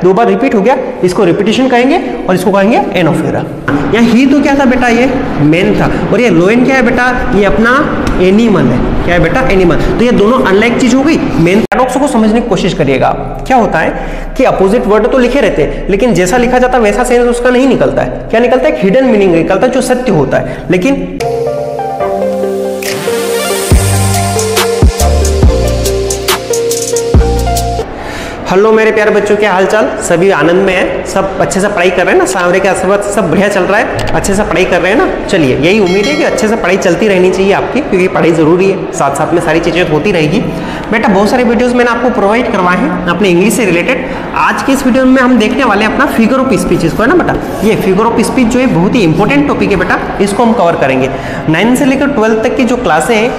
दो बार रिपीट हो गया, इसको रिपीटिशन कहेंगे और इसको कहेंगे एन ऑफ एरा। यहाँ ही तो क्या था बेटा, ये मेन था, और ये लोएन क्या है बेटा, ये अपना एनिमल है। क्या है बेटा, एनिमल। तो ये दोनों अनलाइक चीज हो गई। मेन पैराडॉक्स को समझने की कोशिश करिएगा। क्या होता है कि अपोजिट वर्ड तो लिखे रहते हैं, लेकिन जैसा लिखा जाता है वैसा सेंस उसका नहीं निकलता है। क्या निकलता है, हिडन मीनिंग निकलता है जो सत्य होता है। लेकिन हेलो मेरे प्यारे बच्चों, क्या हालचाल, सभी आनंद में है, सब अच्छे से पढ़ाई कर रहे हैं ना, सांवरे के आशीर्वाद से सब बढ़िया चल रहा है, अच्छे से पढ़ाई कर रहे हैं ना। चलिए, यही उम्मीद है कि अच्छे से पढ़ाई चलती रहनी चाहिए आपकी, क्योंकि पढ़ाई जरूरी है, साथ साथ में सारी चीजें होती रहेगी। बेटा बहुत सारे वीडियोस मैंने आपको प्रोवाइड करवाए हैं अपने इंग्लिश से रिलेटेड। आज की इस वीडियो में हम देखने वाले हैं अपना फिगर ऑफ स्पीच, इसको है ना बेटा, ये फिगर ऑफ स्पीच जो है बहुत ही इंपॉर्टेंट टॉपिक है बेटा, इसको हम कवर करेंगे। 9 से लेकर 12 तक की जो क्लासें हैं,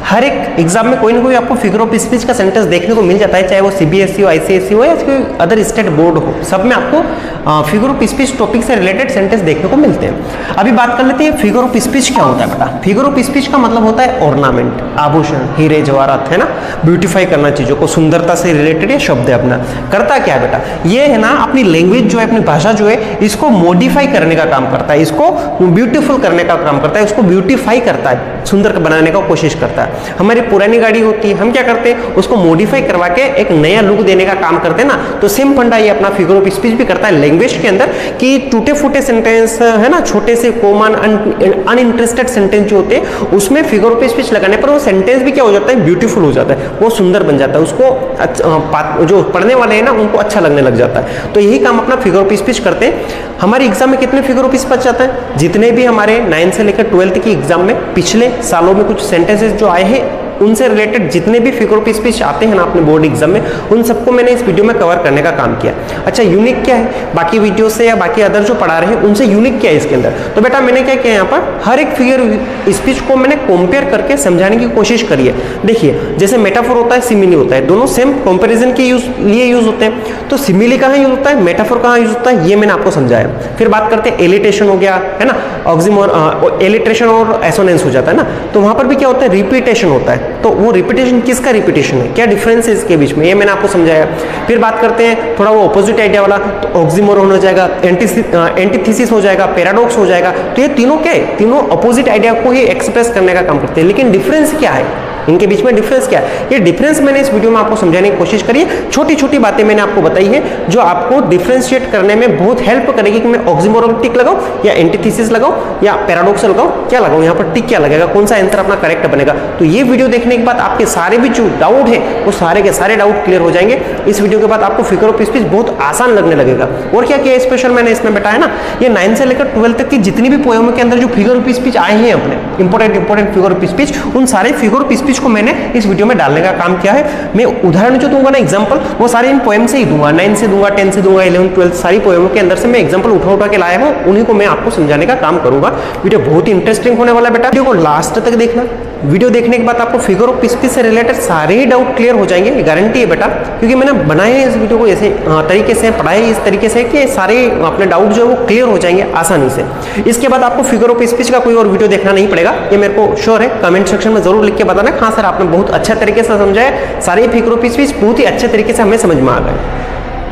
हर एक एग्जाम में कोई ना कोई आपको फिगर ऑफ स्पीच का सेंटेंस देखने को मिल जाता है, चाहे वो सीबीएसई हो, आईसीएसई हो या कोई अदर स्टेट बोर्ड हो, सब में आपको फिगर ऑफ स्पीच टॉपिक से रिलेटेड सेंटेंस देखने को मिलते हैं। अभी बात कर लेते हैं फिगर ऑफ स्पीच क्या होता है बेटा। फिगर ऑफ स्पीच का मतलब होता है ऑर्नामेंट, आभूषण, हीरे जवाहरात, है ना, ब्यूटीफाई करना चीजों को, सुंदरता से रिलेटेड ये शब्द है अपना। करता क्या है बेटा, ये है ना अपनी लैंग्वेज जो है, अपनी भाषा जो है, इसको मॉडिफाई करने का काम करता है, इसको ब्यूटीफुल करने का काम करता है, उसको ब्यूटीफाई करता है, सुंदर बनाने का कोशिश करता है। हमारी पुरानी गाड़ी होती है, हम क्या करते हैं, उसको मॉडिफाई करवा के एक नया लुक देने का काम करते हैं ना। तो सेम फंडा ये अपना फिगर ऑफ स्पीच भी करता है लैंग्वेज के अंदर, कि टूटे फूटे सेंटेंस है ना, छोटे से कॉमन अनइंटरेस्टेड सेंटेंस जो होते हैं, उसमें फिगर ऑफ स्पीच लगाने पर वो सेंटेंस भी क्या हो जाता है, ब्यूटीफुल हो जाता है, वो सुंदर बन जाता है, उसको जो पढ़ने वाले हैं ना उनको अच्छा लगने लग जाता है। तो यही काम अपना फिगर ऑफ स्पीच करते हैं। हमारे एग्जाम में कितने फिगर ऑफ स्पीच आता है, जितने भी हमारे 9 से लेकर 12 की एग्जाम में पिछले सालों में कुछ सेंटेंसेस जो आए हैं, उनसे रिलेटेड जितने भी फिगर ऑफ स्पीच आते हैं ना अपने बोर्ड एग्जाम में, उन सबको मैंने इस वीडियो में कवर करने का काम किया। अच्छा, यूनिक क्या है बाकी वीडियो से या बाकी अदर जो पढ़ा रहे हैं उनसे, यूनिक क्या है इसके अंदर। तो बेटा मैंने क्या किया, यहाँ पर हर एक फिगर स्पीच को मैंने कंपेयर करके समझाने की कोशिश करी है। देखिए, जैसे मेटाफोर होता है, सिमिली होता है, दोनों सेम कंपेरिजन के लिए यूज होते हैं। तो सिमिली कहाँ यूज होता है, मेटाफोर कहाँ यूज होता है, ये मैंने आपको समझाया। फिर बात करते हैं एलिटेशन हो गया, है ना, ऑक्सिमोर, एलिट्रेशन और एसोनेंस हो जाता है ना, तो वहां पर भी क्या होता है, रिपीटेशन होता है। तो वो रिपीटेशन किसका रिपीटेशन है, क्या डिफरेंस है इसके बीच में, ये मैंने आपको समझाया। फिर बात करते हैं थोड़ा वो ऑपोजिट आइडिया वाला, तो ऑक्सिमोरन हो जाएगा, एंटीथेसिस हो जाएगा, पैराडॉक्स हो जाएगा। तो ये तीनों क्या है, तीनों अपोजिट आइडिया को ही एक्सप्रेस करने का काम करते हैं। लेकिन डिफरेंस क्या है, इनके बीच में डिफरेंस क्या है, ये डिफरेंस मैंने इस वीडियो में आपको समझाने की कोशिश करी है। छोटी छोटी बातें मैंने आपको बताई है जो आपको डिफरेंशिएट करने में बहुत हेल्प करेगी कि मैं ऑक्सिमोरन टिक लगाऊं या एंटीथेसिस लगाऊं या पैराडॉक्स लगाऊं, क्या लगाऊं, यहाँ पर टिक क्या लगेगा, कौन सा आंसर अपना करेक्ट बनेगा। तो ये वीडियो देखने के बाद आपके सारे भी जो डाउट है वो सारे के सारे डाउट क्लियर हो जाएंगे। इस वीडियो के बाद आपको फिगर ऑफ स्पीच बहुत आसान लगने लगेगा। और क्या किया स्पेशल मैंने इसमें बताया ना, ये 9 से लेकर 12 तक की जितनी भी पोएम के अंदर जो फिगर ऑफ स्पीच आए हैं अपने इंपॉर्टेंट फिगर ऑफ स्पीच, उन सारे फिगर ऑफ स्पीच को मैंने इस वीडियो में डालने का काम किया है। मैं उदाहरण जो दूंगा ना, एग्जांपल, वो सारे इन पोएम से ही दूंगा, 9 से दूंगा, 10 से दूंगा, 11, 12 सारी पोएमों के अंदर से मैं एग्जांपल उठा के लाया हूं, उन्हीं को मैं आपको समझाने का काम करूंगा। वीडियो बहुत ही इंटरेस्टिंग होने वाला है बेटा, वीडियो को लास्ट तक देखना। वीडियो देखने के बाद आपको फिगर ऑफ स्पीच से रिलेटेड सारे ही डाउट क्लियर हो जाएंगे, गारंटी है बेटा, क्योंकि मैंने बनाए हैं इस वीडियो को ऐसे तरीके से, पढ़ाए इस तरीके से कि सारे अपने डाउट जो है वो क्लियर हो जाएंगे आसानी से। इसके बाद आपको फिगर ऑफ स्पीच का कोई और वीडियो देखना नहीं पड़ेगा, ये मेरे को श्योर है। कमेंट सेक्शन में जरूर लिख के बताना, हाँ सर आपने बहुत अच्छा तरीके से समझाया, सारे फिगर ऑफ स्पीच बहुत ही अच्छे तरीके से हमें समझ में आ गए।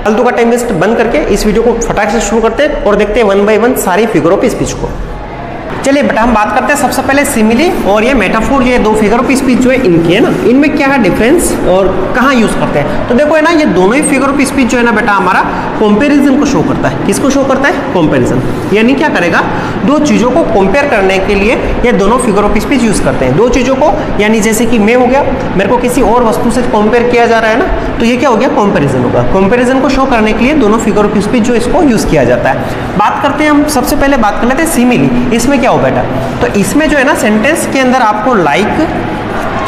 फालतू का टाइम वेस्ट बंद करके इस वीडियो को फटाक से शुरू करते हैं और देखते हैं 1 बाय 1 सारी फिगर ऑफ स्पीच को। चलिए बेटा हम बात करते हैं सबसे पहले सिमिली और ये मेटाफोर, ये दो फिगर ऑफ स्पीच जो है इनकी, है ना, इनमें क्या है डिफरेंस और कहाँ यूज करते हैं। तो देखो है ना, ये दोनों ही फिगर ऑफ स्पीच जो है ना बेटा हमारा कंपैरिजन को शो करता है। किसको शो करता है, कंपैरिजन, यानी क्या करेगा, दो चीजों को कंपेयर करने के लिए ये दोनों फिगर ऑफ स्पीच यूज करते हैं। दो चीजों को, यानी जैसे कि मैं हो गया, मेरे को किसी और वस्तु से कंपेयर किया जा रहा है ना, तो ये क्या हो गया, कंपैरिजन होगा। कंपैरिजन को शो करने के लिए दोनों फिगर ऑफ स्पीच जो इसको यूज किया जाता है। बात करते हैं हम, सबसे पहले बात कर लेते हैं सिमिली। इसमें क्या हो बेटा, तो इसमें जो है ना सेंटेंस के अंदर आपको लाइक,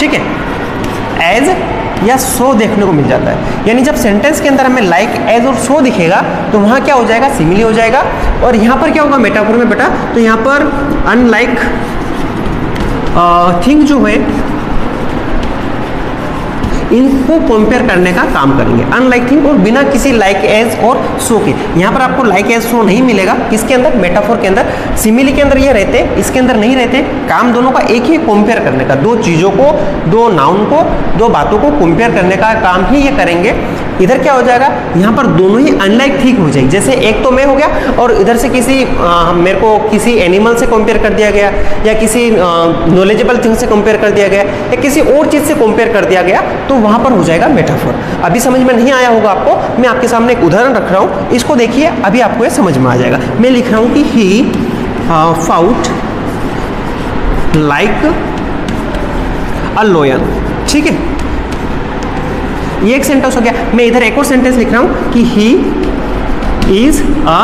ठीक है, एज या सो देखने को मिल जाता है। यानी जब सेंटेंस के अंदर हमें लाइक, एज और सो दिखेगा तो वहां क्या हो जाएगा, सिमिली हो जाएगा। और यहां पर क्या होगा मेटाफोर में बेटा, तो यहां पर अनलाइक थिंग जो है इनको कंपेयर करने का काम करेंगे, अनलाइक थिंग, और बिना किसी लाइक एज और सो के। यहाँ पर आपको लाइक एज सो नहीं मिलेगा, किसके अंदर, मेटाफोर के अंदर। सिमिली के अंदर ये रहते, इसके अंदर नहीं रहते। काम दोनों का एक ही, कंपेयर करने का, दो चीजों को, दो नाउन को, दो बातों को कंपेयर करने का काम ही ये करेंगे। इधर क्या हो जाएगा, यहाँ पर दोनों ही अनलाइक थिंग हो जाएगी। जैसे एक तो मैं हो गया और इधर से किसी मेरे को किसी एनिमल से कंपेयर कर दिया गया, या किसी नॉलेजेबल थिंग से कंपेयर कर दिया गया, या किसी और चीज से कंपेयर कर दिया गया, तो वहां पर हो जाएगा मेटाफोर। अभी समझ में नहीं आया होगा आपको, मैं आपके सामने एक उदाहरण रख रहा हूं, इसको देखिए, अभी आपको ये समझ में आ जाएगा। मैं लिख रहा हूं कि ही फाउट लाइक अ लोयन, ठीक है, ये एक सेंटेंस हो गया। मैं इधर एक और सेंटेंस लिख रहा हूं कि ही इज अ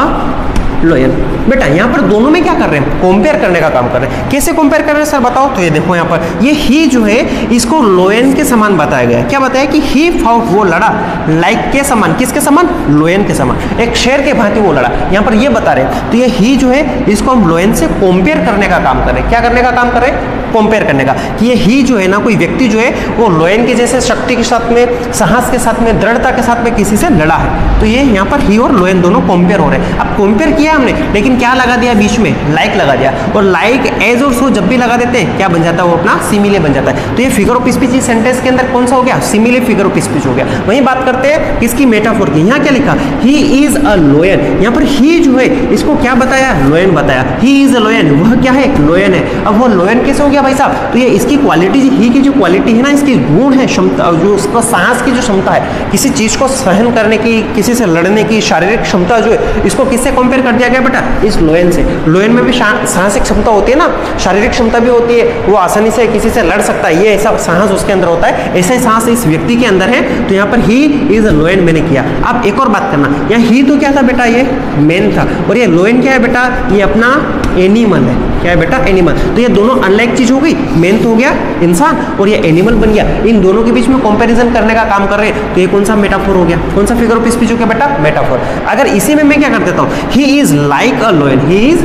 लोयन। बेटा यहाँ पर दोनों में क्या कर रहे हैं, कंपेयर करने का काम कर रहे हैं। कैसे कंपेयर कर रहे हैं सर बताओ, तो ये देखो यहाँ पर ये ही जो है इसको लोयन के समान बताया गया है। क्या बताया कि ही फाउट, वो लड़ा लाइक के समान, किसके समान, लोयन के समान, एक शेर के भांति वो लड़ा, यहाँ पर ये बता रहे हैं। तो ये ही जो है इसको हम लोयन से कंपेयर करने का काम कर रहे हैं। क्या करने का काम कर रहे हैं, कंपेयर करने का, कि ये ही जो है ना, कोई व्यक्ति जो है वो लोयन के जैसे शक्ति के साथ में, साहस के साथ में, दृढ़ता के साथ में किसी से लड़ा है। तो ये यहाँ पर ही और लोयन दोनों कंपेयर हो रहे हैं। अब कंपेयर किया हमने, लेकिन क्या लगा दिया बीच में, लाइक लगा दिया, और लाइक एज और सो जब भी लगा देते हैं क्या बन जाता है, वो अपना सिमिले बन जाता है। तो ये फिगर ऑफ स्पीच इस सेंटेंस के अंदर कौन सा हो गया, सिमिले फिगर ऑफ स्पीच हो गया। वहीं बात करते हैं किसकी, मेटाफोर की। यहाँ क्या लिखा, ही इज अ लोयन, यहाँ पर ही जो है इसको क्या बताया, लोयन बताया। ही इज अ लोयन, वह क्या है, लोयन है। अब वो लोयन कैसे हो गया भाई साहब, तो ये इसकी क्वालिटी, ही की जो क्वालिटी है ना, इसकी गुण है, क्षमता, जो उसका साहस की जो क्षमता है, किसी चीज को सहन करने की, किसी से लड़ने की शारीरिक क्षमता जो है, इसको किससे कंपेयर कर दिया गया बेटा, इस लोयन से। लोयन में भी साहसिक क्षमता होती है ना, शारीरिक क्षमता भी होती है, वो आसानी से किसी से लड़ सकता है, ये ऐसा साहस उसके अंदर होता है। ऐसा ही साहस इस व्यक्ति के अंदर है। तो यहाँ पर ही इज अ लोयन मैंने किया। अब एक और बात करना, यहाँ ही तो क्या था बेटा, ये मैन था, और ये लोयन क्या है बेटा, ये अपना एनिमल है। क्या है बेटा, एनिमल। तो ये दोनों अनलाइक चीज हो गई, मैन तो हो गया इंसान, और ये एनिमल बन गया। इन दोनों के बीच में कंपैरिजन करने का काम कर रहे हैं। तो ये कौन सा मेटाफोर हो गया, कौन सा फिगर ऑफ स्पीच हो गया बेटा, मेटाफोर। अगर इसी में मैं क्या कर देता हूँ, he is like a लोयन, he is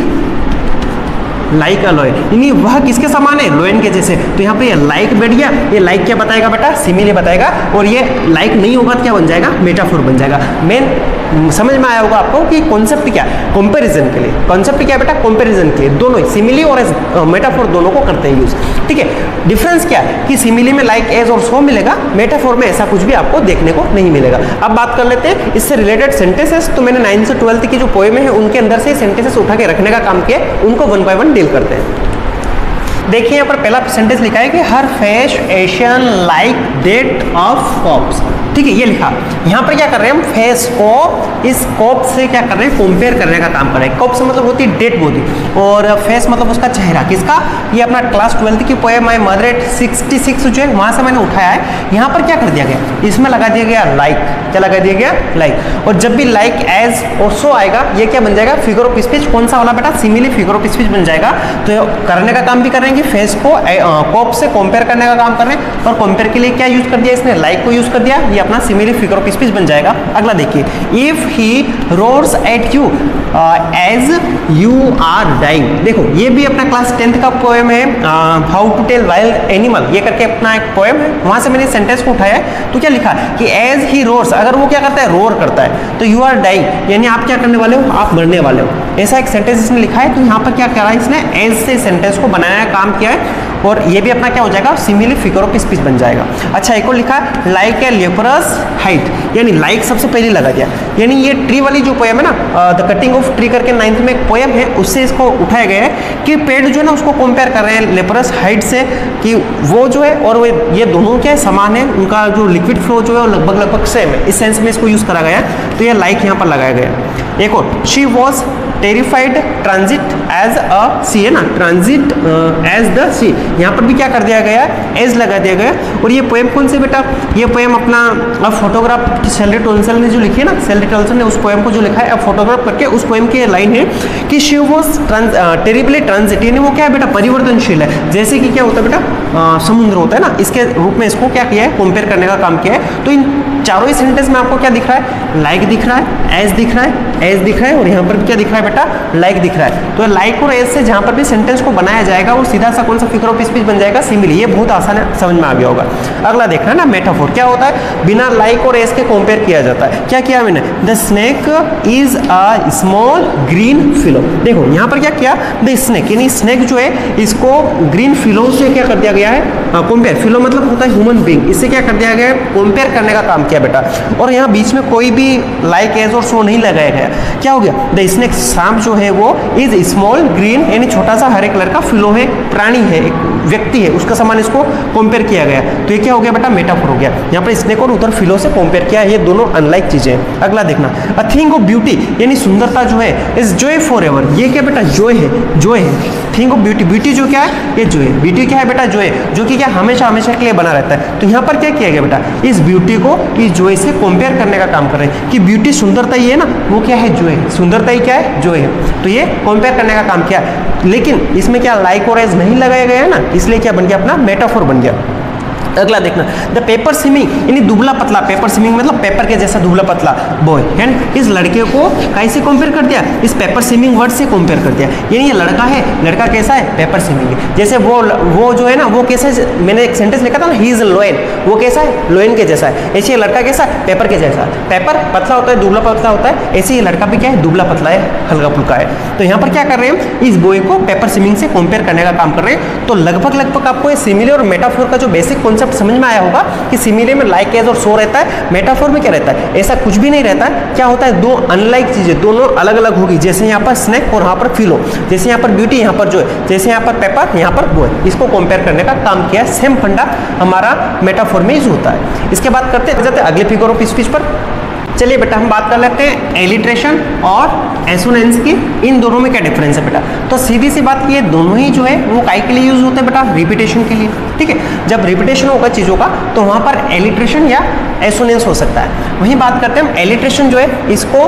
like अ लोयन, यानी वह किसके समान है, लोयन के जैसे। तो यहाँ पे ये लाइक बैठ गया, ये लाइक क्या बताएगा बेटा, सिमिले बताएगा, और ये लाइक नहीं होगा तो क्या बन जाएगा, मेटाफोर बन जाएगा। मेन समझ में आया होगा आपको कि कॉन्सेप्ट क्या है, कंपैरिजन के लिए। कॉन्सेप्ट क्या है बेटा, कंपैरिजन के लिए। दोनों सिमिली और मेटाफोर दोनों को करते हैं यूज, ठीक है। डिफरेंस क्या है कि सिमिली में लाइक एज और सो मिलेगा, मेटाफोर में ऐसा कुछ भी आपको देखने को नहीं मिलेगा। अब बात कर लेते हैं इससे रिलेटेड सेंटेंसेस। तो मैंने 9th से 12th की जो पोएम है उनके अंदर से सेंटेंसेस उठा के रखने का काम किया, उनको वन बाय वन डील करते हैं। देखिए यहाँ पर पहला सेंटेंस लिखा है कि her face ashen like that of corpse, ठीक है, ये लिखा। यहाँ पर क्या कर रहे हैं हम, फेस को इस कॉप से क्या कर रहे हैं, कंपेयर करने का काम कर रहे हैं। कॉप से मतलब होती है डेड बॉडी, और फेस मतलब उसका चेहरा, किसका, ये अपना क्लास 12th की पोएम माय मदर एट 66 जो है वहां से मैंने उठाया है। यहाँ पर क्या कर दिया गया, इसमें लगा दिया गया लाइक, क्या लगा दिया गया, लाइक। और जब भी लाइक एज और सो आएगा, ये क्या बन जाएगा, फिगर ऑफ स्पीच। कौन सा वाला बेटा, सिमिली फिगर ऑफ स्पीच बन जाएगा। तो करने का काम भी करेंगे, फेस को कॉप से कंपेयर करने का काम कर रहे हैं, और कंपेयर के लिए क्या यूज कर दिया इसने, लाइक को यूज कर दिया। ये अपना सिमिली फिगर ऑफ स्पीच बन जाएगा। अगला देखिए, if he roars at you as you are dying. देखो ये भी अपना क्लास 10th का पोएम है, how to tell wild animal, ये करके अपना एक पोएम है, वहां से मैंने सेंटेंस को उठाया है। तो क्या लिखा कि एज ही रोर्स, अगर वो क्या करता है, रोर करता है, तो यू आर डाइंग, यानी आप क्या करने वाले हो, आप मरने वाले हो। ऐसा एक सेंटेंस इसने लिखा है। तो यहाँ पर क्या करा इसने, एज से सेंटेंस को बनाया, काम किया है, और ये भी अपना क्या हो जाएगा, सिमिली फिगर ऑफ स्पीच बन जाएगा। अच्छा एक और लिखा, लाइक ए लेपरस हाइट, यानी लाइक सबसे पहले लगा दिया। यानी ये ट्री वाली जो पोएम है ना, द कटिंग ऑफ ट्री करके 9th में एक पोएम है, उससे इसको उठाया गया है कि पेड़ जो है ना उसको कंपेयर कर रहे हैं लेपरस हाइट से, कि वो जो है और वो, ये दोनों क्या है, समान है, उनका जो लिक्विड फ्लो जो है वो लगभग सेम है। इस सेंस में इसको यूज करा गया है। तो ये लाइक यहाँ पर लगाया गया। एक और, she was terrified transit as a sea, है ना, ट्रांजिट एज द सी, यहाँ पर भी क्या कर दिया गया, एज लगा दिया गया। और ये पोएम कौन से बेटा, ये पोएम अपना फोटोग्राफ शेल्डन टोल्सन ने जो लिखी है ना, शेल्डन टोल्सन ने उस पोएम को जो लिखा है, अब फोटोग्राफ करके उस पोएम की लाइन है कि शी वॉज टेरिबली ट्रांजिट, यानी वो क्या है बेटा, परिवर्तनशील है। जैसे कि क्या होता है बेटा, समुद्र होता है ना, इसके रूप में इसको क्या किया है, कंपेयर करने का काम किया है। तो इन चारों ही सेंटेंस में आपको क्या दिख रहा है, लाइक दिख रहा है, एज दिख रहा है, एज दिख रहा है, और यहाँ पर क्या दिख रहा है बेटा, लाइक दिख रहा है। तो लाइक और एज से जहाँ पर भी सेंटेंस को बनाया जाएगा वो सीधा सा कौन सा फिगर ऑफ स्पीच बन जाएगा, सिमिली। ये बहुत आसान है, समझ में आ गया होगा। अगला देखना है ना, मेटाफोर क्या होता है, बिना लाइक और एज के कंपेयर किया जाता है। क्या किया मैंने, the snake is a small green fellow. देखो यहाँ पर क्या किया, द स्नेक यानी स्नेक जो है इसको ग्रीन फिलो से क्या कर दिया गया है, कंपेयर। फिलो मतलब होता है ह्यूमन बीइंग, इससे क्या कर दिया गया है, कंपेयर करने का काम किया बेटा। और यहाँ बीच में कोई भी लाइक एज और सो नहीं लगाया गया। क्या हो गया, द स्नेक सांप जो है वो इज स्मॉल ग्रीन यानी छोटा सा हरे कलर का फिलो है, प्राणी है, एक व्यक्ति है, उसका समान इसको कंपेयर किया गया। तो ये क्या हो गया बेटा, मेटाफोर हो गया। यहाँ पर स्नेक और उधर फिलो से कंपेयर किया, ये दोनों अनलाइक चीजें हैं। अगला देखना, अ थिंग ऑफ ब्यूटी यानी सुंदरता जो है इज जॉय फॉर एवर। ये क्या बेटा, जॉय है, जॉय है। थिंग ऑफ ब्यूटी, ब्यूटी जो क्या है, ये जॉय है। ब्यूटी क्या है बेटा, जॉय, जो कि क्या हमेशा हमेशा के लिए बना रहता है। तो यहाँ पर क्या किया गया बेटा, इस ब्यूटी को इस जॉय से कंपेयर करने का काम कर रहे हैं कि ब्यूटी सुंदरता ही है ना, वो क्या है, जॉय है। सुंदरता ही क्या है, जॉय है। तो ये कंपेयर करने का काम किया, लेकिन इसमें क्या लाइक और एज नहीं लगाया गया है ना, इसलिए क्या बन गया, अपना मेटाफोर बन गया। अगला देखना, द पेपर स्विमिंग यानी दुबला पतला, पेपर स्विमिंग मतलब पेपर के जैसा दुबला पतला बॉय, यानी इस लड़के को कैसे कंपेयर कर दिया, इस पेपर स्विमिंग वर्ड से कंपेयर कर दिया। यानी ये लड़का है, लड़का कैसा है, पेपर स्विमिंग है। जैसे वो जो है ना, वो कैसा है, मैंने एक सेंटेंस लिखा था ना, ही इज लोयन, वो कैसा है, लोयन के जैसा है। ऐसे ये लड़का कैसा है, पेपर के जैसा। पेपर पतला होता है, दुबला पतला होता है, ऐसे ये लड़का भी क्या है, दुबला पतला है, हल्का फुल्का है। तो यहाँ पर क्या कर रहे हैं, इस बॉय को पेपर स्विमिंग से कंपेयर करने का काम कर रहे हैं। तो लगभग आपको ये सिमिली और मेटाफोर का जो बेसिक कॉन्सेप्ट समझ में आया होगा कि सिमिली में लाइक एज और सो रहता है, मेटाफोर में क्या रहता है, ऐसा कुछ भी नहीं रहता है। क्या होता है, दो अनलाइक चीजें, दोनों अलग अलग होगी। जैसे यहाँ पर स्नेक और यहाँ पर फिलो, जैसे यहाँ पर ब्यूटी, यहाँ पर जो है, जैसे यहाँ पर पेपर, यहाँ पर बॉय, इसको कंपेयर करने का काम किया। सेम फंडा हमारा मेटाफोर में यूज होता है। इसके बाद करते हैं अगले फिगर ऑफ स्पीच पर। चलिए बेटा हम बात कर लेते हैं एलिट्रेशन और एसोनेंस की, इन दोनों में क्या डिफरेंस है बेटा। तो सीधी सी बात की, दोनों ही जो है वो काय के लिए यूज होते हैं बेटा, रिपीटेशन के लिए। ठीक है, जब रिपीटेशन होगा चीजों का तो वहां पर एलिट्रेशन या एसोनेंस हो सकता है। वहीं बात करते हैं एलिट्रेशन जो है, इसको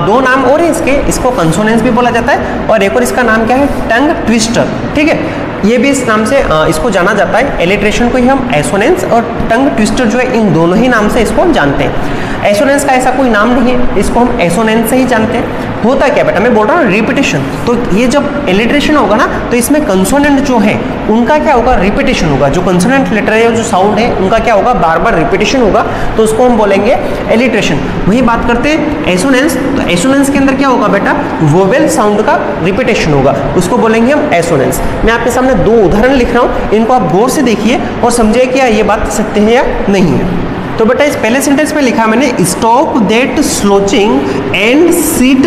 दो नाम और इसके, इसको कंसोनेंस भी बोला जाता है और एक और इसका नाम क्या है, टंग ट्विस्टर। ठीक है, ये भी इस नाम से इसको जाना जाता है। एलिट्रेशन को ही हम एसोनेंस और टंग ट्विस्टर जो है, इन दोनों ही नाम से इसको जानते हैं। एसोनेंस का ऐसा कोई नाम नहीं है, इसको हम एसोनेंस से ही जानते हैं। होता क्या बेटा, मैं बोल रहा हूँ रिपीटेशन। तो ये जब एलिट्रेशन होगा ना, तो इसमें कंसोनेंट जो है उनका क्या होगा, रिपीटेशन होगा। जो कंसोनेंट लेटर है, जो साउंड है, उनका क्या होगा, बार बार रिपीटेशन होगा, तो उसको हम बोलेंगे एलिट्रेशन। वही बात करते हैं एसोनेंस, तो एसोनेंस के अंदर क्या होगा बेटा, वोवेल साउंड का रिपीटेशन होगा, उसको बोलेंगे हम एसोनेंस। मैं आपके सामने दो उदाहरण लिख रहा हूँ, इनको आप गौर से देखिए और समझिए कि ये बात सत्य है या नहीं है। तो बेटा इस पहले सेंटेंस में लिखा मैंने, stop that slouching and sit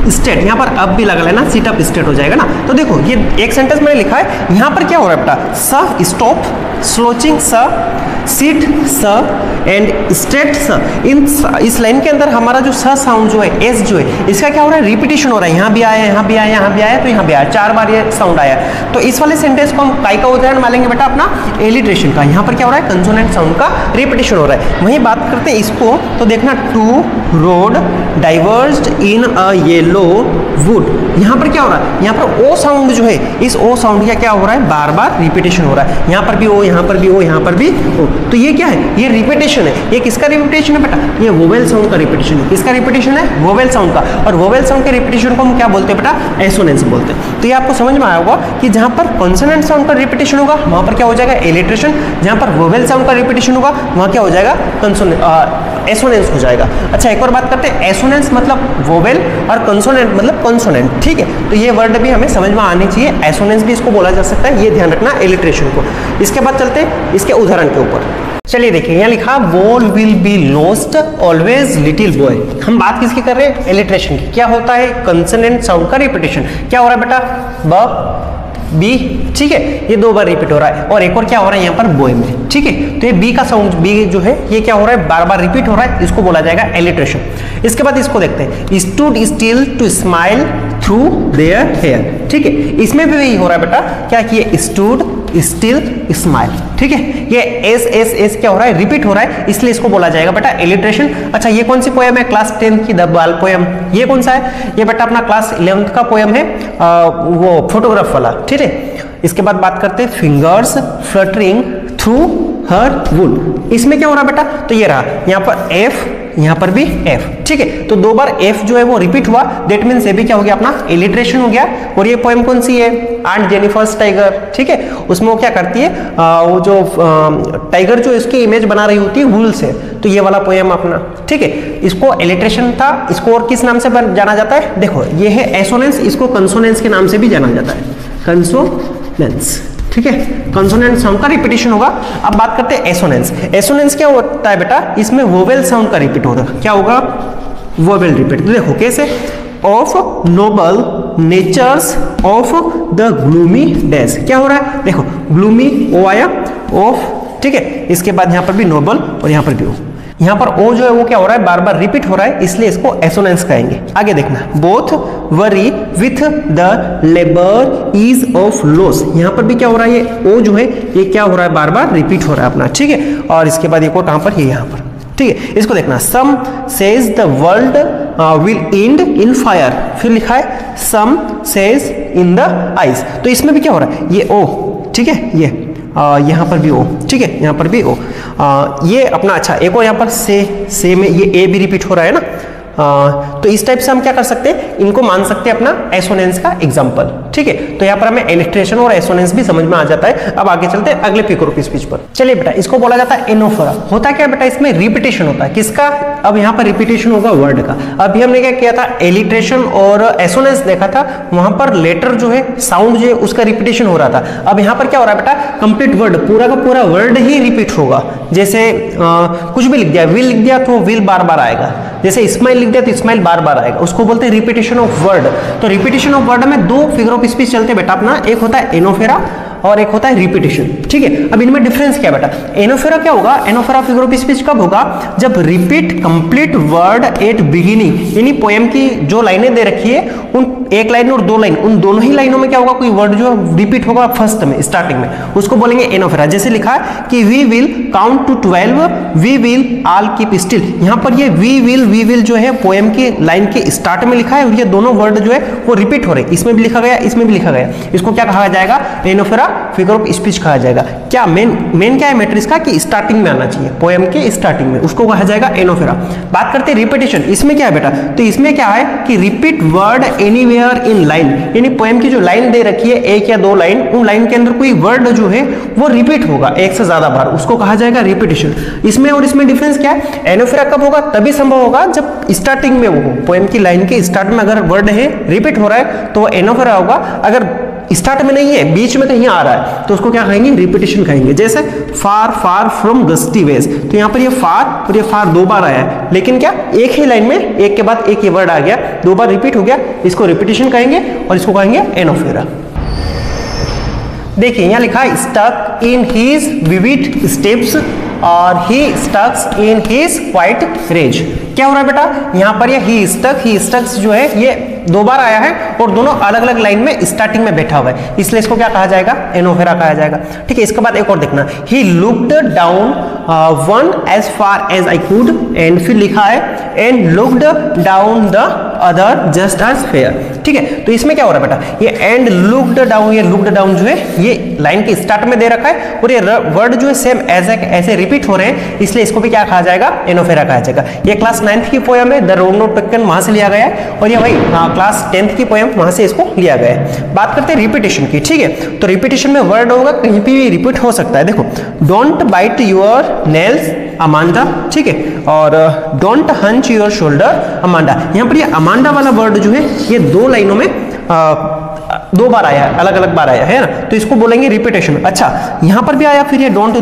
straight. यहाँ पर अब भी लगा लेना, सिट अप स्टेट हो जाएगा ना। तो देखो ये एक सेंटेंस मैंने लिखा है, यहाँ पर क्या हो रहा है बेटा, स स्टॉप, स्लोचिंग स, सिट स एंड स्टेट स। इस लाइन के अंदर हमारा जो स साउंड जो है, एस जो है, इसका क्या हो रहा है, रिपीटेशन हो रहा है। यहाँ भी आया, यहाँ भी आया, यहाँ भी आया, तो यहाँ भी आया, 4 बार ये साउंड आया। तो इस वाले सेंटेंस को हम काय का उदाहरण मानेंगे बेटा, अपना एलिट्रेशन का। यहाँ पर क्या हो रहा है, कंसोनेंट साउंड का रिपीटेशन हो रहा है। वहीं बात करते हैं इसको, तो देखना, two road diverged in a yellow wood. यहाँ पर क्या हो रहा है, यहाँ पर ओ साउंड जो है, इस ओ साउंड का क्या हो रहा है, बार बार रिपीटेशन हो रहा है। यहाँ पर भी ओ, यहाँ पर भी ओ, यहाँ पर भी ओ। तो ये क्या है, ये रिपीटेशन है। ये किसका रिपीटेशन है बेटा, ये वोवेल साउंड का रिपीटेशन है। किसका रिपीटेशन है, वोवेल साउंड का। और वोवेल साउंड के रिपीटेशन को हम क्या बोलते हैं बेटा, एसोनेंस बोलते हैं। तो ये आपको समझ में आया होगा कि जहाँ पर कॉन्सोनेंट साउंड का रिपीटेशन होगा वहाँ पर क्या हो जाएगा, एलिट्रेशन। जहाँ पर वोवेल साउंड का रिपीटेशन होगा वहाँ क्या हो जाएगा, एसोनेंस हो जाएगा। अच्छा एक और बात करते हैं, एसोनेंस मतलब वोवेल और कंसोनेंट मतलब कॉन्सोनेंट। ठीक है, तो ये वर्ड भी हमें समझ में आनी चाहिए। एसोनेंस भी इसको बोला जा सकता है, ये ध्यान रखना एलिट्रेशन को। इसके बाद चलते हैं इसके उदाहरण के ऊपर। चलिए देखिए, यहाँ लिखा, ball will be lost always little boy. हम बात किसकी कर रहे हैं, एलिट्रेशन की। क्या होता है, कंसोनेंट साउंड का रिपीटेशन। क्या हो रहा है बेटा, ब बी। ठीक है, ये 2 बार रिपीट हो रहा है। और एक और क्या हो रहा है यहाँ पर, बॉय में। ठीक है, तो ये बी का साउंड, बी जो है ये क्या हो रहा है, बार बार रिपीट हो रहा है, इसको बोला जाएगा एलिट्रेशन। इसके बाद इसको देखते हैं, stood still to smile through their hair. ठीक है, इसमें भी यही हो रहा है बेटा, क्या किए, स्टूड स्टिल स्माइल। ठीक है, ये एस एस एस क्या हो रहा है, रिपीट हो रहा है, इसलिए इसको बोला जाएगा बेटा एलिट्रेशन। अच्छा ये कौन सी पोएम है, क्लास 10 की द बाल पोएम। ये कौन सा है, ये बेटा अपना क्लास 11th का पोएम है, वो फोटोग्राफ वाला। ठीक है, इसके बाद बात करते हैं, fingers fluttering through her would. इसमें क्या हो रहा है बेटा, तो ये रहा यहाँ पर एफ, यहाँ पर भी एफ, ठीक है। तो दो बार एफ जो है वो रिपीट हुआ, दैट मीन्स ये भी क्या हो गया अपना इलिट्रेशन हो गया। और ये पोएम कौन सी है, आंट जेनिफर्स टाइगर, ठीक है। उसमें वो क्या करती है, वो जो टाइगर जो इसकी इमेज बना रही होती है वूल से, तो ये वाला पोएम अपना, ठीक है। इसको इलिट्रेशन था, इसको और किस नाम से जाना जाता है, देखो ये है एसोनेंस, इसको कंसोनेंस के नाम से भी जाना जाता है, कंसोनेंस, ठीक है। कंसोनेंट साउंड का रिपीटेशन होगा। अब बात करते हैं एसोनेंस। एसोनेंस क्या होता है बेटा, इसमें वोवेल साउंड का रिपीट होगा। क्या होगा, वोवेल रिपीट। देखो कैसे, of noble natures of the gloomy days, क्या हो रहा है, देखो ग्लूमी ओ आया, ऑफ, ठीक है। इसके बाद यहां पर भी नोबल और यहां पर भी ओ, यहां पर ओ जो है वो क्या हो रहा है, बार बार रिपीट हो रहा है, इसलिए इसको एसोनेंस कहेंगे। आगे देखना, both worry with the labour is of loss, यहां पर भी क्या हो रहा है, ये ओ जो है ये क्या हो रहा है, बार बार रिपीट हो रहा है अपना, ठीक है। और इसके बाद एक और कहां पर, ये यहां पर, ठीक है। इसको देखना, some say the world will end in fire, फिर लिखा है some say in the ice, तो इसमें भी क्या हो रहा है, ये ओ, ठीक है, ये यहाँ पर भी ओ, ठीक है, यहाँ पर भी ओ, ये अपना, अच्छा एक और यहाँ पर से में ये ए भी रिपीट हो रहा है ना, तो इस टाइप से हम क्या कर सकते हैं, इनको मान सकते हैं अपना एसोनेंस का एग्जांपल, ठीक है। तो यहाँ पर हमें इलिट्रेशन और एसोनेंस भी समझ में आ जाता है। अब आगे चलते हैं अगले फिगर ऑफ स्पीच पर। चलिए बेटा, इसको बोला जाता है एनोफोरा। होता क्या बेटा, इसमें रिपीटेशन होता है, किसका, अब यहाँ पर रिपीटेशन होगा वर्ड का। अभी हमने क्या किया था, इलिट्रेशन और एसोनेंस देखा था, वहां पर लेटर जो है, साउंड जो है उसका रिपीटेशन हो रहा था। अब यहाँ पर क्या हो रहा है बेटा, कंप्लीट वर्ड, पूरा का पूरा वर्ड ही रिपीट होगा। जैसे कुछ भी लिख दिया, विल लिख दिया तो विल बार बार आएगा, जैसे स्माइल लिख दिया तो स्माइल बार बार आएगा, उसको बोलते हैं रिपीटेशन ऑफ वर्ड। तो रिपीटेशन ऑफ वर्ड में दो फिगर ऑफ स्पीच चलते हैं बेटा अपना, एक होता है एनोफेरा और एक होता है रिपीटेशन, ठीक है। अब इनमें डिफरेंस क्या बेटा, एनोफेरा क्या होगा, एनोफेरा फिगर ऑफ स्पीच कब होगा, जब repeat complete word at beginning, यानी पोएम की जो लाइनें दे रखी है, उन एक लाइन और दो लाइन, उन दोनों ही लाइनों में क्या होगा, कोई वर्ड जो रिपीट होगा फर्स्ट में, स्टार्टिंग में, उसको बोलेंगे एनोफेरा। जैसे लिखा है कि we will count to 12, we will all keep still, यहाँ पर ये वी विल जो है पोएम की लाइन के स्टार्ट में लिखा है, और ये दोनों वर्ड जो है वो रिपीट हो रहे हैं, इसमें भी लिखा गया, इसमें भी लिखा गया। इसको क्या कहा जाएगा, एनोफेरा फिगर ऑफ स्पीच कहा जाएगा। क्या मेन क्या है मैटर इसका, कि स्टार्टिंग में आना चाहिए, पोएम के स्टार्टिंग में, उसको कहा जाएगा एनोफेरा। बात करते हैं रिपीटेशन, इसमें क्या है बेटा, तो इसमें क्या है कि repeat word anywhere in line, यानी पोएम की जो लाइन दे रखी है, एक या दो लाइन, उन लाइन के अंदर कोई वर्ड जो है वो रिपीट होगा एक से ज्यादा बार, उसको कहा जाएगा रिपीटेशन। इसमें और इसमें डिफरेंस क्या है, एनोफेरा कब होगा, तभी संभव होगा जब स्टार्टिंग में वो पोएम की लाइन के स्टार्ट में अगर वर्ड है रिपीट हो रहा है तो वो एनोफेरा होगा। अगर स्टार्ट में नहीं है, बीच में कहीं आ रहा है, तो उसको क्या कहेंगे, रिपीटेशन कहेंगे। जैसे फार फार फ्रॉम गस्टी वेज, तो यहाँ पर ये फार और ये फार दो बार आया है, लेकिन क्या एक ही लाइन में एक के बाद एक ये वर्ड आ गया, दो बार रिपीट हो गया, इसको रिपीटेशन कहेंगे और इसको कहेंगे एनोफेरा। देखिए यहाँ लिखा है stuck in his vivid steps और he stucks in his quiet rage. क्या हो रहा है बेटा, यहाँ पर ये ही स्टक्स जो है ये दो बार आया है और दोनों अलग अलग लाइन में स्टार्टिंग में बैठा हुआ है, इसलिए इसको क्या कहा जाएगा, एनोफेरा कहा जाएगा, ठीक है। इसके बाद एक और देखना, he looked down one as far as I could, and फिर लिखा है and looked down the other just as fair, ठीक है। तो इसमें क्या हो रहा है बेटा, ये एंड लुक्ड डाउन, ये लुक्ड डाउन जो है ये लाइन के स्टार्ट में दे रखा है और ये वर्ड जो है सेम ऐसे रिपीट हो रहे हैं, इसलिए इसको भी क्या कहा जाएगा, एनोफेरा कहा जाएगा। ये क्लास 9th की पोएम है, द रोड नोट टेकन, वहां से लिया गया है, और ये भाई क्लास 10th की पोएम, वहां से इसको लिया गया है। बात करते हैं रिपीटेशन की, ठीक है। तो रिपीटेशन में वर्ड होगा कहीं भी रिपीट हो सकता है। देखो, don't bite your nails Amanda, ठीक है, और don't hunch your shoulder Amanda. यहाँ पर ये अमांडा वाला वर्ड जो है ये दो लाइनों में दो बार आया है, अलग अलग बार आया है ना, तो इसको बोलेंगे रिपीटेशन। अच्छा, यहाँ पर भी आया, फिर ये डोंट,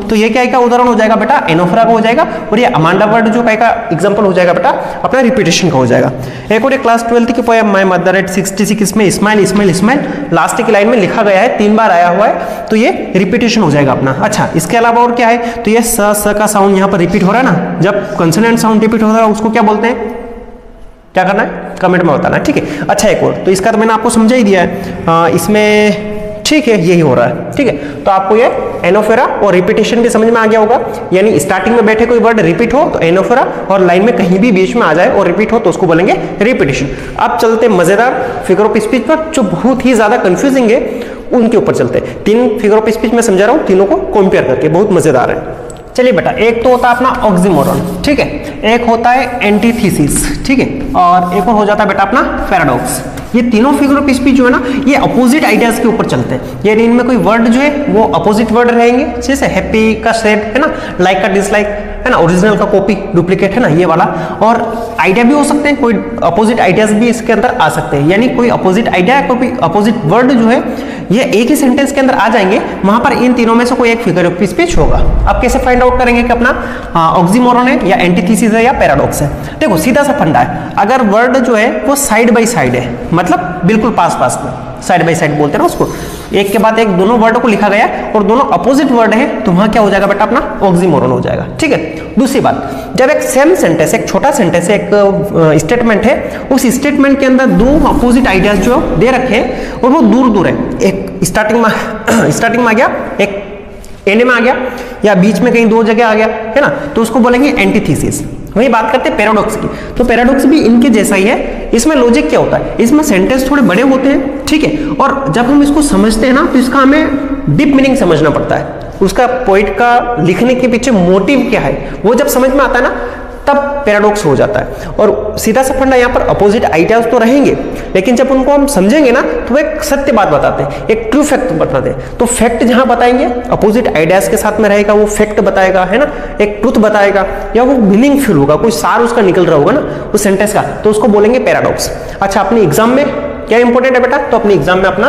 तो ये क्या का उदाहरण हो जाएगा बेटा, एनोफेरा का हो जाएगा, और ये अमांडा वर्ड जो का एग्जांपल हो जाएगा बेटा अपना रिपीटेशन का हो जाएगा। एक और क्लास 12th की पोएम माय मदर एट 66 में स्माइल स्माइल स्माइल लास्ट की लाइन में लिखा गया है, 3 बार आया हुआ है, तो ये रिपीटेशन हो जाएगा अपना। अच्छा, इसके अलावा और क्या है, तो ये स का साउंड यहाँ पर रिपीट हो रहा है ना, जब कंसोनेंट साउंड रिपीट हो रहा है उसको क्या बोलते हैं, क्या करना है, कमेंट में बताना, ठीक है। अच्छा, एक और, तो इसका तो मैंने आपको समझा ही दिया है, इसमें ठीक है यही हो रहा है, ठीक है। तो आपको ये एनोफेरा और रिपीटेशन भी समझ में आ गया होगा, यानी स्टार्टिंग में बैठे कोई वर्ड रिपीट हो तो एनोफेरा, और लाइन में कहीं भी बीच में आ जाए और रिपीट हो तो उसको बोलेंगे रिपीटेशन। अब चलते मजेदार फिगर ऑफ स्पीच पर, जो बहुत ही ज्यादा कंफ्यूजिंग है, उनके ऊपर चलते हैं। 3 फिगर ऑफ स्पीच मैं समझा रहा हूँ, तीनों को कंपेयर करके, बहुत मजेदार है। चलिए बेटा, एक तो होता है अपना ऑक्सीमोरन, ठीक है, एक होता है एंटीथीसिस, ठीक है, और एक और हो जाता है बेटा अपना पैराडॉक्स। ये तीनों फिगर ऑफ स्पीच जो है ना, ये अपोजिट आइडियाज के ऊपर चलते हैं। यानी इनमें कोई वर्ड जो है वो अपोजिट वर्ड रहेंगे, जैसे हैप्पी का सैड है ना, लाइक का डिसलाइक है ना, ओरिजिनल का कॉपी, डुप्लीकेट है ना, ये वाला। और आइडिया भी हो सकते हैं, कोई अपोजिट आइडियाज भी इसके अंदर आ सकते हैं। यानी कोई अपोजिट आइडिया, कोई अपोजिट वर्ड जो है ये एक ही सेंटेंस के अंदर आ जाएंगे, वहां पर इन तीनों में से कोई एक फिगर ऑफ स्पीच होगा। अब कैसे फाइंड आउट करेंगे कि अपना ऑक्सीमोरन है या एंटीथीसिस है या पैराडॉक्स है? देखो सीधा सा फंडा है, अगर वर्ड जो है वो साइड बाय साइड है, मतलब बिल्कुल पास पास में, साइड बाय साइड बोलते हैं ना उसको, एक के बाद एक दोनों वर्ड को लिखा गया और दोनों अपोजिट वर्ड है, तो वहां क्या हो जाएगा बेटा, अपना ऑक्सीमोरन हो जाएगा, ठीक है। दूसरी बात, जब एक सेम सेंटेंस, एक छोटा सेंटेंस, एक स्टेटमेंट है, उस स्टेटमेंट के अंदर दो अपोजिट आइडियाज जो दे रखे हैं और वो दूर दूर है, एक स्टार्टिंग में आ गया, एक एंड में आ गया, या बीच में कहीं दो जगह आ गया, है ना, तो उसको बोलेंगे एंटीथीसिस। वही बात करते हैं पैराडॉक्स की, तो पैराडॉक्स भी इनके जैसा ही है। इसमें लॉजिक क्या होता है, इसमें सेंटेंस थोड़े बड़े होते हैं, ठीक है, और जब हम इसको समझते हैं ना, तो इसका हमें डीप मीनिंग समझना पड़ता है, उसका पोइट का लिखने के पीछे मोटिव क्या है, वो जब समझ में आता है ना, तब पैराडॉक्स हो जाता है। और सीधा सा फंडा, यहाँ पर अपोजिट आइडियाज तो रहेंगे, लेकिन जब उनको हम समझेंगे ना, तो एक सत्य बात बताते हैं, एक ट्रू फैक्ट बताते हैं। तो फैक्ट जहां बताएंगे, अपोजिट आइडियाज के साथ में रहेगा, वो फैक्ट बताएगा, है ना, एक ट्रूथ बताएगा, या वो मीनिंगफुल होगा, कोई सार उसका निकल रहा होगा ना उस सेंटेंस का, तो उसको बोलेंगे पैराडॉक्स। अच्छा, अपने एग्जाम में क्या इंपॉर्टेंट है बेटा, तो अपने एग्जाम में अपना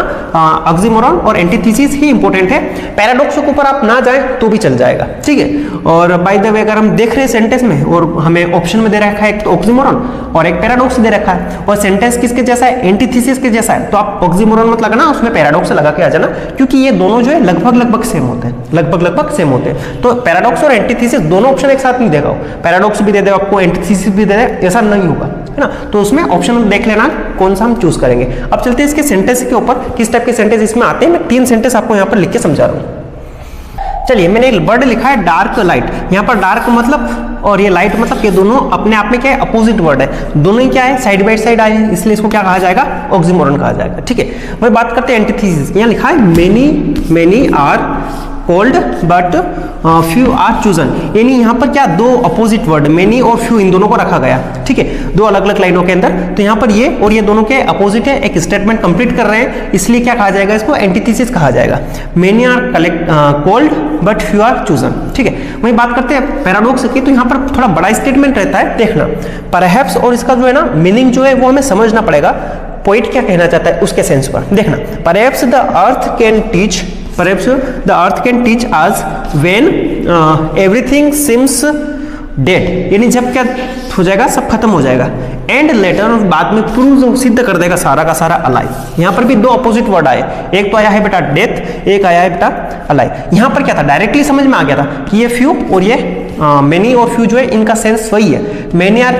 ऑक्सीमोरन और एंटीथीसिस ही इंपॉर्टेंट है। पैराडॉक्स के ऊपर आप ना जाए तो भी चल जाएगा, ठीक है। और बाय द वे, अगर हम देख रहे हैं सेंटेंस में और हमें ऑप्शन में दे रखा है एक तो ऑक्सीमोरन और एक पैराडॉक्स दे रखा है, और सेंटेंस किसके जैसा है, एंटीथीसिस के जैसा है, तो आप ऑक्सीमोरन मत लगाना, उसमें पैराडॉक्स लगा के आ जाना, क्योंकि ये दोनों जो है लगभग सेम होते हैं, लगभग सेम होते हैं। तो पैराडॉक्स और एंटीथीसिस दोनों ऑप्शन एक साथ नहीं देगा, पैराडॉक्स भी दे देगा आपको, एंटीथीसिस भी दे देगा, ऐसा नहीं होगा, है ना। तो उसमें ऑप्शन देख लेना कौन सा हम चूज करेंगे। अब चलते हैं इसके सेंटेंस के ऊपर, किस टाइप के सेंटेंस इसमें आते हैं। मैं 3 सेंटेंस आपको यहाँ पर लिख के समझा रहा हूँ। चलिए, मैंने वर्ड लिखा है डार्क लाइट, यहाँ पर डार्क मतलब और ये लाइट मतलब, ये दोनों अपने आप में क्या है, अपोजिट वर्ड है, दोनों ही क्या है, साइड बाय साइड आए, इसलिए इसको क्या कहा जाएगा, ऑक्सीमोरन कहा जाएगा, ठीक है। वही बात करते हैं एंटीथीसिस। यहाँ लिखा है many are called but few are chosen, यानी यहाँ पर क्या, दो अपोजिट वर्ड मेनी और फ्यू, इन दोनों को रखा गया, ठीक है, दो अलग अलग लाइनों के अंदर। तो यहाँ पर ये और ये दोनों के अपोजिट है, एक स्टेटमेंट कंप्लीट कर रहे हैं, इसलिए क्या कहा जाएगा, इसको एंटीथीसिस कहा जाएगा। Many are called but few are chosen, ठीक है। वही बात करते हैं पैराडॉक्स की, तो यहाँ पर थोड़ा बड़ा स्टेटमेंट रहता है, देखना परहैप्स, और इसका जो है ना मीनिंग जो है वो हमें समझना पड़ेगा, पोइट क्या कहना चाहता है उसके सेंस पर। देखना, perhaps the earth can teach, perhaps the earth can teach us when everything seems dead, यानी जब क्या हो जाएगा, सब खत्म हो जाएगा, एंड लेटर, और बाद में प्रूव सिद्ध कर देगा सारा का सारा अलाइव। यहाँ पर भी दो अपोजिट वर्ड आए, एक तो आया है बेटा डेथ, एक आया है बेटा अलाइव। यहाँ पर क्या था, डायरेक्टली समझ में आ गया था कि ये फ्यू और ये मेनी और फ्यू जो है इनका सेंस वही है। मेनी आर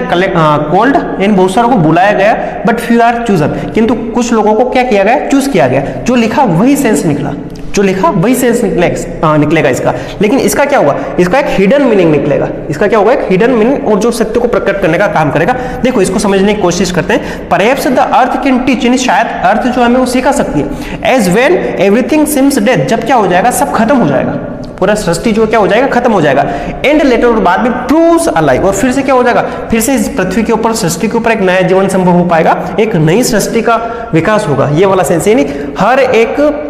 कॉल्ड, यानी बहुत सारों को बुलाया गया, बट फ्यू आर चूजन, किंतु कुछ लोगों को क्या किया गया, चूज किया गया, जो लिखा वही सेंस निकला, जो लिखा वही सेंस निकलेगा इसका। लेकिन इसका क्या होगा, इसका एक हिडन मीनिंग निकलेगा, इसका क्या होगा, एक हिडन मीनिंग, और जो सत्य को प्रकट करने का काम करेगा। देखो इसको समझने की कोशिश करते हैं। Perhaps the earth can teach, यानी शायद अर्थ जो हमें वो सिखा सकती है। As when everything seems dead, जब क्या हो जाएगा, सब खत्म हो जाएगा, पूरा सृष्टि जो क्या हो जाएगा, खत्म हो जाएगा। एंड लेटर, और बाद में प्रूव्स अलाइव, और फिर से क्या हो जाएगा, फिर से इस पृथ्वी के ऊपर, सृष्टि के ऊपर एक नया जीवन संभव हो पाएगा, एक नई सृष्टि का विकास होगा, ये वाला सेंस। यानी हर एक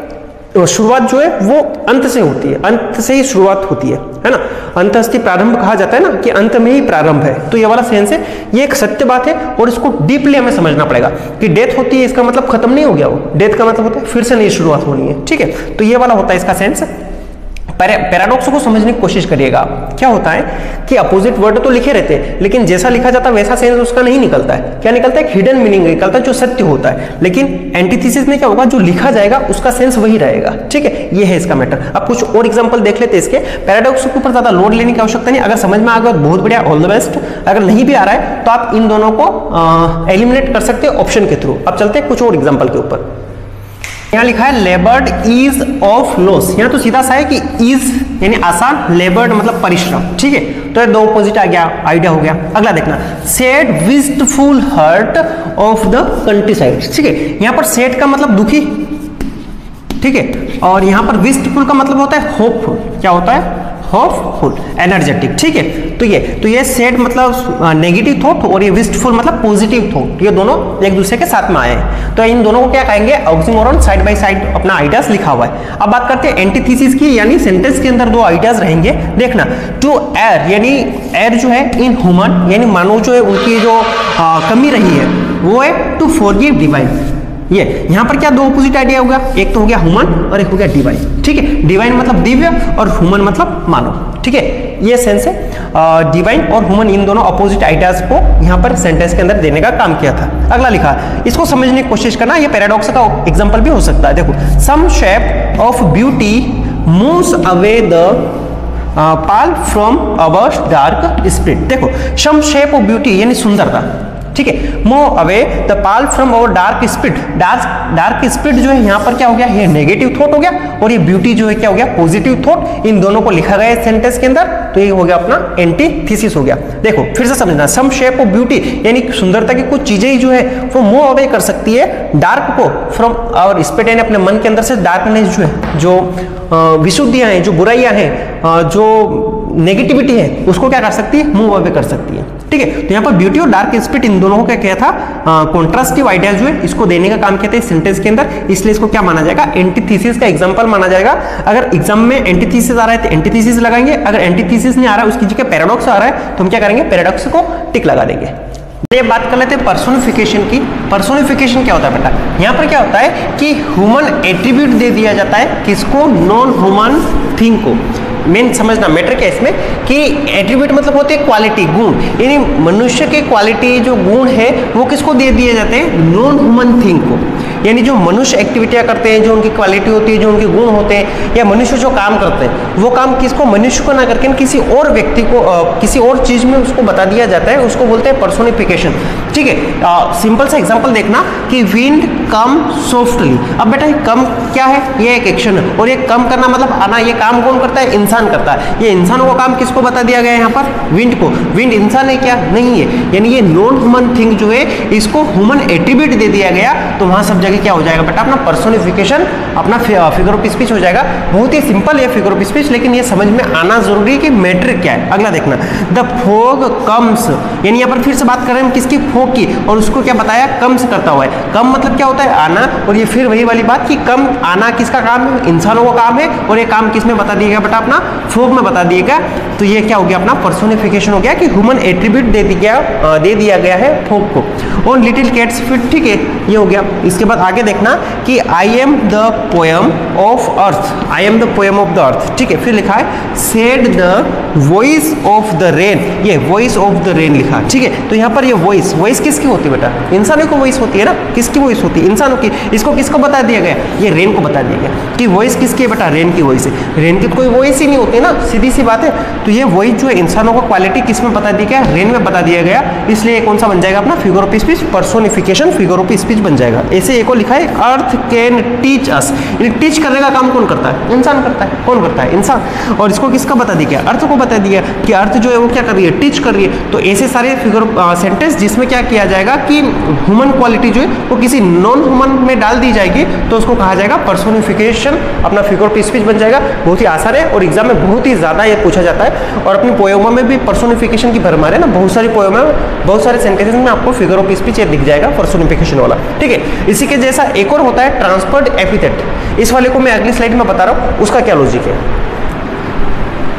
शुरुआत जो है वो अंत से होती है, अंत से ही शुरुआत होती है ना, अंतस्थि प्रारंभ कहा जाता है ना, कि अंत में ही प्रारंभ है। तो ये वाला सेंस है, ये एक सत्य बात है, और इसको डीपली हमें समझना पड़ेगा कि डेथ होती है, इसका मतलब खत्म नहीं हो गया वो, डेथ का मतलब होता है फिर से नई शुरुआत होनी है, ठीक है। तो ये वाला होता है इसका सेंस। पैराडॉक्स को समझने की कोशिश करिएगा आप। क्या होता है कि अपोजिट वर्ड तो लिखे रहते हैं, लेकिन जैसा लिखा जाता है वैसा सेंस उसका नहीं निकलता है। क्या निकलता है, एक हिडन मीनिंग निकलता है, जो सत्य होता है। लेकिन एंटीथीसिस में क्या होगा, जो लिखा जाएगा उसका सेंस वही रहेगा, ठीक है। ये है इसका मैटर। अब कुछ और एग्जांपल देख लेते हैं इसके। पैराडॉक्स के ऊपर ज्यादा लोड लेने की आवश्यकता नहीं, अगर समझ में आ गया बहुत बढ़िया, ऑल द बेस्ट। अगर नहीं भी आ रहा है तो आप इन दोनों को एलिमिनेट कर सकते हैं ऑप्शन के थ्रू। अब चलते हैं कुछ और एग्जाम्पल के ऊपर। यहाँ लिखा है लेबर्ड इज ऑफ लॉस। यहाँ तो सीधा सा है कि इज यानी आसान, लेबर्ड मतलब परिश्रम, ठीक है। तो दो ऑपोजिट आ गया, आइडिया हो गया। अगला देखना, sad wistful heart of the country side, ठीक है। यहाँ पर सैड का मतलब दुखी, ठीक है। और यहाँ पर विस्टफुल का मतलब होता है होपफुल, क्या होता है, होपफुल, एनर्जेटिक, ठीक है। तो ये सैड मतलब नेगेटिव थॉट और ये विस्टफुल मतलब पॉजिटिव थॉट, ये दोनों एक दूसरे के साथ में आए हैं। तो इन दोनों को क्या कहेंगे, ऑक्सीमोरॉन, साइड बाय साइड अपना आइडियाज लिखा हुआ है। अब बात करते हैं एंटीथीसिस की, यानी सेंटेंस के अंदर दो आइडियाज रहेंगे। देखना, टू एयर, यानी एयर जो है इन ह्यूमन, यानी मानव जो है उनकी जो कमी रही है वो है टू फॉरगिव डिवाइन। ये यहाँ पर क्या दो ऑपोजिट आइडिया होगा, एक तो हो गया ह्यूमन और एक हो गया डिवाइन, ठीक है। डिवाइन मतलब दिव्य और ह्यूमन मतलब मानव, ठीक है। ये सेंस है, डिवाइन और ह्यूमन इन दोनों अपोजिट आइडियाज को यहाँ पर सेंटेंस के अंदर देने का काम किया था। अगला लिखा, इसको समझने की कोशिश करना, ये पैराडॉक्स का एग्जांपल भी हो सकता है। देखो, some shape of beauty moves away the pall from our dark spirit. देखो, सम शेप ऑफ ब्यूटी यानी सुंदरता, ठीक है, move away the pall from our dark spirit. Dark spirit जो है यहाँ पर क्या हो गया, ये नेगेटिव थॉट हो गया, और ये ब्यूटी जो है क्या हो गया, पॉजिटिव थॉट। इन दोनों को लिखा गया है सेंटेंस के अंदर, तो ये हो गया अपना एंटीथीसिस हो गया। देखो फिर से समझना, सम शेप ऑफ ब्यूटी यानी सुंदरता की कुछ चीजें ही जो है वो मूव अवे कर सकती है डार्क को फ्रॉम आवर स्पिरिट, यानी अपने मन के अंदर से डार्कनेस जो है, जो विशुद्धियां हैं, जो बुराइयां हैं, जो नेगेटिविटी है, उसको क्या कर सकती है, मूव अवे कर सकती है, ठीक है। तो यहाँ पर ब्यूटी और डार्क स्पिरिट इन दोनों को क्या था, कॉन्ट्रास्टिव आइडिया जो है इसको देने का काम किया था सेंटेंस के अंदर, इसलिए इसको क्या माना जाएगा, एंटीथीसिस का एग्जांपल माना जाएगा। अगर एग्जाम में एंटीथीसिस आ रहा है तो एंटीथीसिस लगाएंगे, अगर एंटीथीसिस नहीं आ रहा है उसकी जगह पैराडॉक्स आ रहा है तो हम क्या करेंगे, पैराडॉक्स को टिक लगा देंगे। ये बात कर लेते हैं पर्सोनिफिकेशन की। पर्सोनिफिकेशन क्या होता है बेटा, यहाँ पर क्या होता है कि ह्यूमन एट्रीब्यूट दे दिया जाता है, किसको, नॉन ह्यूमन थिंग को। मेन समझना मैटर क्या है इसमें कि एट्रीब्यूट मतलब होते हैं क्वालिटी, गुण, यानी मनुष्य के क्वालिटी जो गुण है वो किसको दे दिए जाते हैं, नॉन ह्यूमन थिंग को। यानी जो मनुष्य एक्टिविटियां करते हैं, जो उनकी क्वालिटी होती है, जो उनके गुण होते हैं, या मनुष्य जो काम करते हैं, वो काम किसको, मनुष्य को ना करके किसी और व्यक्ति को, किसी और चीज में उसको बता दिया जाता है, उसको बोलते हैं पर्सोनिफिकेशन, ठीक है। सिंपल सा एग्जांपल देखना कि विंड कम सॉफ्टली। अब बेटा कम क्या है, ये एक एक्शन है, और ये कम करना मतलब आना, ये काम कौन करता है, इंसान करता है। ये इंसानों का काम किसको बता दिया गया है यहाँ पर, विंड को। विंड इंसान है क्या, नहीं है, यानी ये नॉन ह्यूमन थिंग जो है इसको ह्यूमन एट्रीब्यूट दे दिया गया, तो वहां सब जगह क्या हो जाएगा बेटा, अपना पर्सोनिफिकेशन, अपना फिगर ऑफ स्पीच हो जाएगा। बहुत ही सिंपल है फिगर ऑफ स्पीच, लेकिन ये समझ में आना जरूरी है कि मैटर क्या है। अगला देखना, द फॉग कम्स, यानी यहाँ पर फिर से बात कर रहे हैं किसकी, फॉग की, और उसको क्या बताया, कम्स करता हुआ है। कम मतलब क्या होता है, आना, और ये फिर वही वाली बात कि कम आना किसका काम है, इंसानों का काम है, और ये काम किसमें बता दिया गया बेटा, अपना फॉग में बता दिएगा। तो ये क्या हो गया, अपना पर्सोनिफिकेशन हो गया कि ह्यूमन एट्रीब्यूट दे दिया गया है फॉग को। और लिटिल कैट्स फिट, ठीक है, ये हो गया। इसके बाद आगे देखना कि I am the poem of earth, I am the poem of the earth, ठीक है। फिर लिखा है said the voice of the rain, ये वॉइस ऑफ द रेन लिखा, ठीक है। तो यहाँ पर ये वॉइस किसकी होती है बेटा, इंसानों को वॉइस होती है ना, किसकी वॉइस होती है, इंसानों की। इसको किसको बता दिया गया, ये रेन को बता दिया गया कि वॉइस किसकी है बेटा, रेन की वॉइस है। रेन की तो कोई वॉइस ही नहीं होती ना, सीधी सी बात है। तो ये वॉइस जो है इंसानों को क्वालिटी किस में बता दिया गया, रेन में बता दिया गया, इसलिए कौन सा बन जाएगा अपना figure of speech, personification figure of speech बन जाएगा। ऐसे एक और लिखा है अर्थ कैन टीच अस, टीच करने का काम कौन करता है, इंसान करता है। कौन करता है, इंसान। और इसको किसका बता दिया गया, अर्थ को बता दिया कि अर्थ जो है वो क्या कर रही है, टीच कर रही है। तो ऐसे सारे फिगर सेंटेंस जिसमें क्या किया जाएगा कि ह्यूमन क्वालिटी जो है वो किसी नॉन ह्यूमन में डाल दी जाएगी, तो उसको कहा जाएगा पर्सोनिफिकेशन, अपना फिगर ऑफ स्पीच बन जाएगा। बहुत ही आसान है और एग्जाम में बहुत ही ज्यादा ये पूछा जाता है। और अपनी पोएमा में भी पर्सोनिफिकेशन की भरमार है ना, बहुत सारी पोएमा में, बहुत सारे सेंटेंसेस में आपको फिगर ऑफ स्पीच ये दिख जाएगा पर्सोनिफिकेशन वाला, ठीक है। इसी के जैसा एक और होता है ट्रांसफर्ड एपिथेट, इस वाले को मैं अगली स्लाइड में बता रहा हूँ उसका क्या लॉजिक है।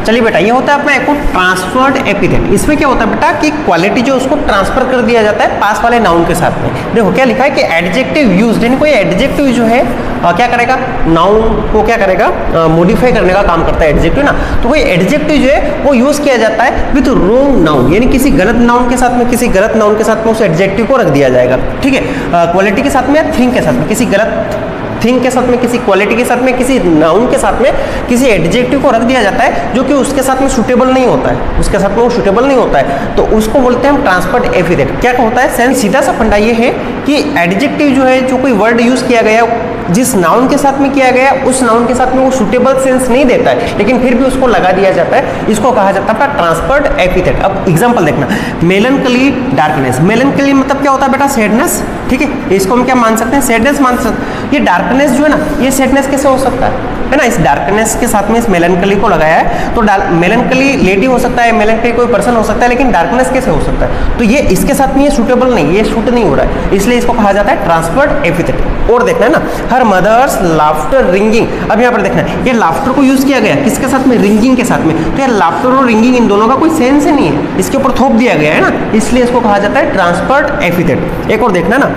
चलिए बेटा, ये होता है अपना एक ट्रांसफर्ड एपिथेट। इसमें क्या होता है बेटा कि क्वालिटी जो उसको ट्रांसफर कर दिया जाता है पास वाले नाउन के साथ में। देखो क्या लिखा है कि एडजेक्टिव यूज्ड, यानी कोई एडजेक्टिव जो है क्या करेगा, नाउन को क्या करेगा, मॉडिफाई करने का काम करता है एडजेक्टिव ना। तो कोई एडजेक्टिव जो है वो यूज किया जाता है विद रॉन्ग नाउन, यानी किसी गलत नाउन के साथ में, किसी गलत नाउन के साथ में उस एडजेक्टिव को रख दिया जाएगा, ठीक है। क्वालिटी के साथ में या थिंग के साथ में, किसी गलत थिंग के साथ में, किसी क्वालिटी के साथ में, किसी नाउन के साथ में किसी एडजेक्टिव को रख दिया जाता है जो कि उसके साथ में सूटेबल नहीं होता है, उसके साथ में वो सूटेबल नहीं होता है, तो उसको बोलते हैं हम ट्रांसफर्ड एपिथेट। क्या होता है, सेंस सीधा सा फंडा ये है कि एडजेक्टिव जो है, जो कोई वर्ड यूज किया गया जिस नाउन के साथ में किया गया उस नाउन के साथ में वो सूटेबल सेंस नहीं देता है, लेकिन फिर भी उसको लगा दिया जाता है, इसको कहा जाता है ट्रांसफर्ड एपिथेट। अब एग्जांपल देखना, मेलनकली डार्कनेस। मेलनकली मतलब क्या होता है बेटा, सैडनेस, ठीक है, इसको हम क्या मान सकते हैं, सैडनेस मान सकते हैं। ये डार्कनेस जो है ना, ये सैडनेस कैसे हो सकता है ना, इस डार्कनेस के साथ में इस मेलनकली को लगाया है, तो मेलनकली लेडी हो सकता है, मेलनकली कोई पर्सन हो सकता है, लेकिन डार्कनेस कैसे हो सकता है, तो ये इसके साथ में ये सूटेबल नहीं, ये शूट नहीं हो रहा है, इसलिए इसको कहा जाता है ट्रांसफर्ड एपिथेट। और देखना है ना, हर मदर्स लाफ्टर रिंगिंग, अब यहाँ पर देखना है, ये लाफ्टर को यूज किया गया किसके साथ में, रिंगिंग के साथ में, तो यार लाफ्टर और रिंगिंग इन दोनों का कोई सेंस ही नहीं है, इसके ऊपर थोप दिया गया है ना, इसलिए इसको कहा जाता है ट्रांसफर्ड एपिथेट। एक और देखना ना,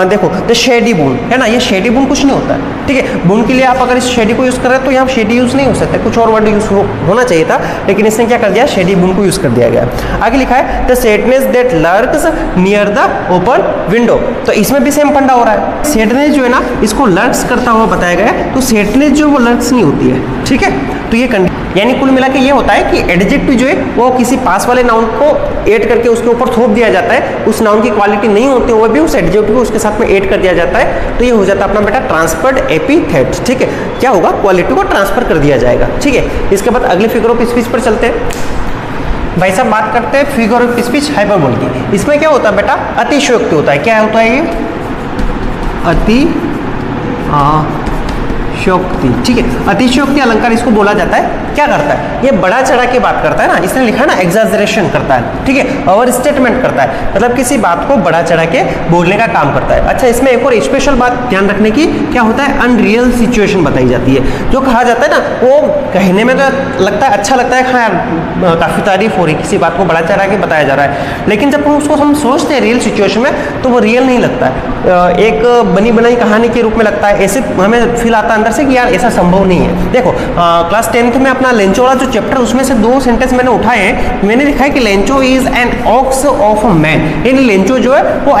देखो द शेडी बून है ना, ये शेडी बून कुछ नहीं होता है, ठीक है, बून के लिए आप अगर इस शेडी को यूज कर रहे हैं तो यहाँ शेडी यूज नहीं हो सकता, कुछ और वर्ड यूज होना चाहिए था, लेकिन इसने क्या कर दिया, शेडी बून को यूज कर दिया गया। आगे लिखा है the sadness that lurks near the open window, तो इसमें भी सेम फंडा हो रहा है, सैडनेस जो है ना इसको लर्क्स करता हुआ बताया गया है, तो सैडनेस जो वो लर्क्स नहीं होती है, ठीक है, तो ये यानी कुल मिला के ये होता है कि एडजेक्टिव जो है वो किसी पास वाले नाउन को ऐड करके उसके ऊपर थोप दिया जाता है, उस नाउन की क्वालिटी नहीं होती वो भी उस एडजेक्टिव को उसके साथ में ऐड कर दिया जाता है, तो ये हो जाता है अपना बेटा ट्रांसफर्ड एपिथेट, ठीक है, क्या होगा, क्वालिटी को ट्रांसफर कर दिया जाएगा, ठीक है। इसके बाद अगले फिगर ऑफ स्पीच पर चलते हैं। भाई साहब बात करते हैं फिगर ऑफ स्पीच हाइपरबोल की, इसमें क्या होता है बेटा, अतिशयोक्ति होता है, क्या होता है ये, अतिशयोक्ति, ठीक है, अतिशयोक्ति अलंकार इसको बोला जाता है, क्या करता है, ये बड़ा चढ़ा के बात करता है ना, इसने लिखा ना एग्जैजरेशन करता है, ठीक है, ओवर स्टेटमेंट करता है, मतलब किसी बात को बड़ा चढ़ा के बोलने का काम करता है। अच्छा, इसमें एक और स्पेशल बात ध्यान रखने की, क्या होता है, अनरियल सिचुएशन बताई जाती है, जो कहा जाता है ना, वो कहने में तो लगता है अच्छा लगता है, हाँ यार काफी तारीफ हो रही, किसी बात को बड़ा चढ़ा के बताया जा रहा है, लेकिन जब उसको हम सोचते हैं रियल सिचुएशन में तो वो रियल नहीं लगता है, एक बनी बनाई कहानी के रूप में लगता है, ऐसे हमें फील आता है अंदर से कि यार ऐसा संभव नहीं है। देखो क्लास 10th में अपना लेंचो वाला जो चैप्टर, उसमें से 2 सेंटेंस मैंने उठाए हैं, मैंने लिखा है कि Lencho is an ox of a man, यानी लेंचो जो है वो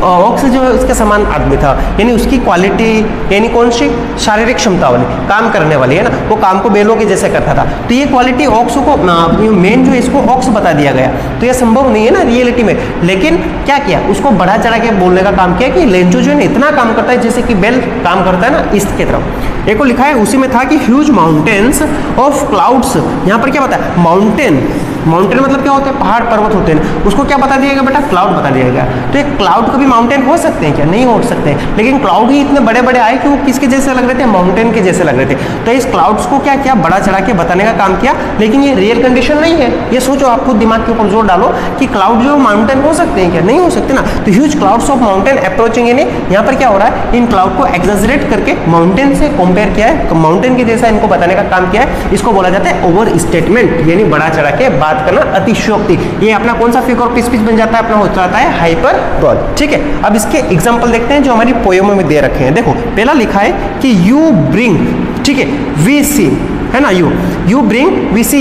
ऑक्स जो है उसके समान आदमी था, यानी उसकी क्वालिटी यानी कौन सी, शारीरिक क्षमता वाली, काम करने वाली है ना, वो काम को बैलों के जैसे करता था, तो ये क्वालिटी ऑक्स को मैन जो है इसको ऑक्स बता दिया गया, तो ये संभव नहीं है ना रियलिटी में, लेकिन क्या किया, उसको बढ़ा चढ़ा के बोलने का काम किया कि लेंचो जो है इतना काम करता है जैसे कि बेल काम करता है ना ईस्ट की तरफ। एक को लिखा है उसी में था कि ह्यूज माउंटेन्स ऑफ क्लाउड्स, यहाँ पर क्या बता है, माउंटेन मतलब क्या होते हैं, पहाड़ पर्वत होते हैं, उसको क्या बता दिया गया बेटा, क्लाउड बता दिया गया, तो एक क्लाउड कभी माउंटेन हो सकते हैं क्या, नहीं हो सकते हैं, लेकिन क्लाउड ही इतने बड़े बड़े आए कि वो किसके जैसे लग रहे थे, माउंटेन के जैसे लग रहे थे, तो इस क्लाउड्स को क्या किया, बड़ा चढ़ा के बताने का काम किया, लेकिन ये रियल कंडीशन नहीं है, ये सोचो, आप खुद दिमाग के ऊपर जोर डालो कि क्लाउड जो माउंटेन हो सकते हैं क्या, नहीं हो सकते ना, तो huge clouds of mountain approaching, यानी यहाँ पर क्या हो रहा है, इन क्लाउड को एक्सैजरेट करके माउंटेन से कंपेयर किया है, माउंटेन के जैसा इनको बताने का काम किया है, इसको बोला जाता है ओवर स्टेटमेंट, यानी बड़ा चढ़ा के बात करना, अतिशयोक्ति। ये अपना कौन सा फिगर ऑफ स्पीच बन जाता है, अपना हो जाता है हाइपरबोल, ठीक है। अब इसके एग्जांपल देखते हैं जो हमारी पोएम में दे रखे हैं। देखो पहला लिखा है कि यू ब्रिंग, ठीक है, वी सी है ना, you bring we see,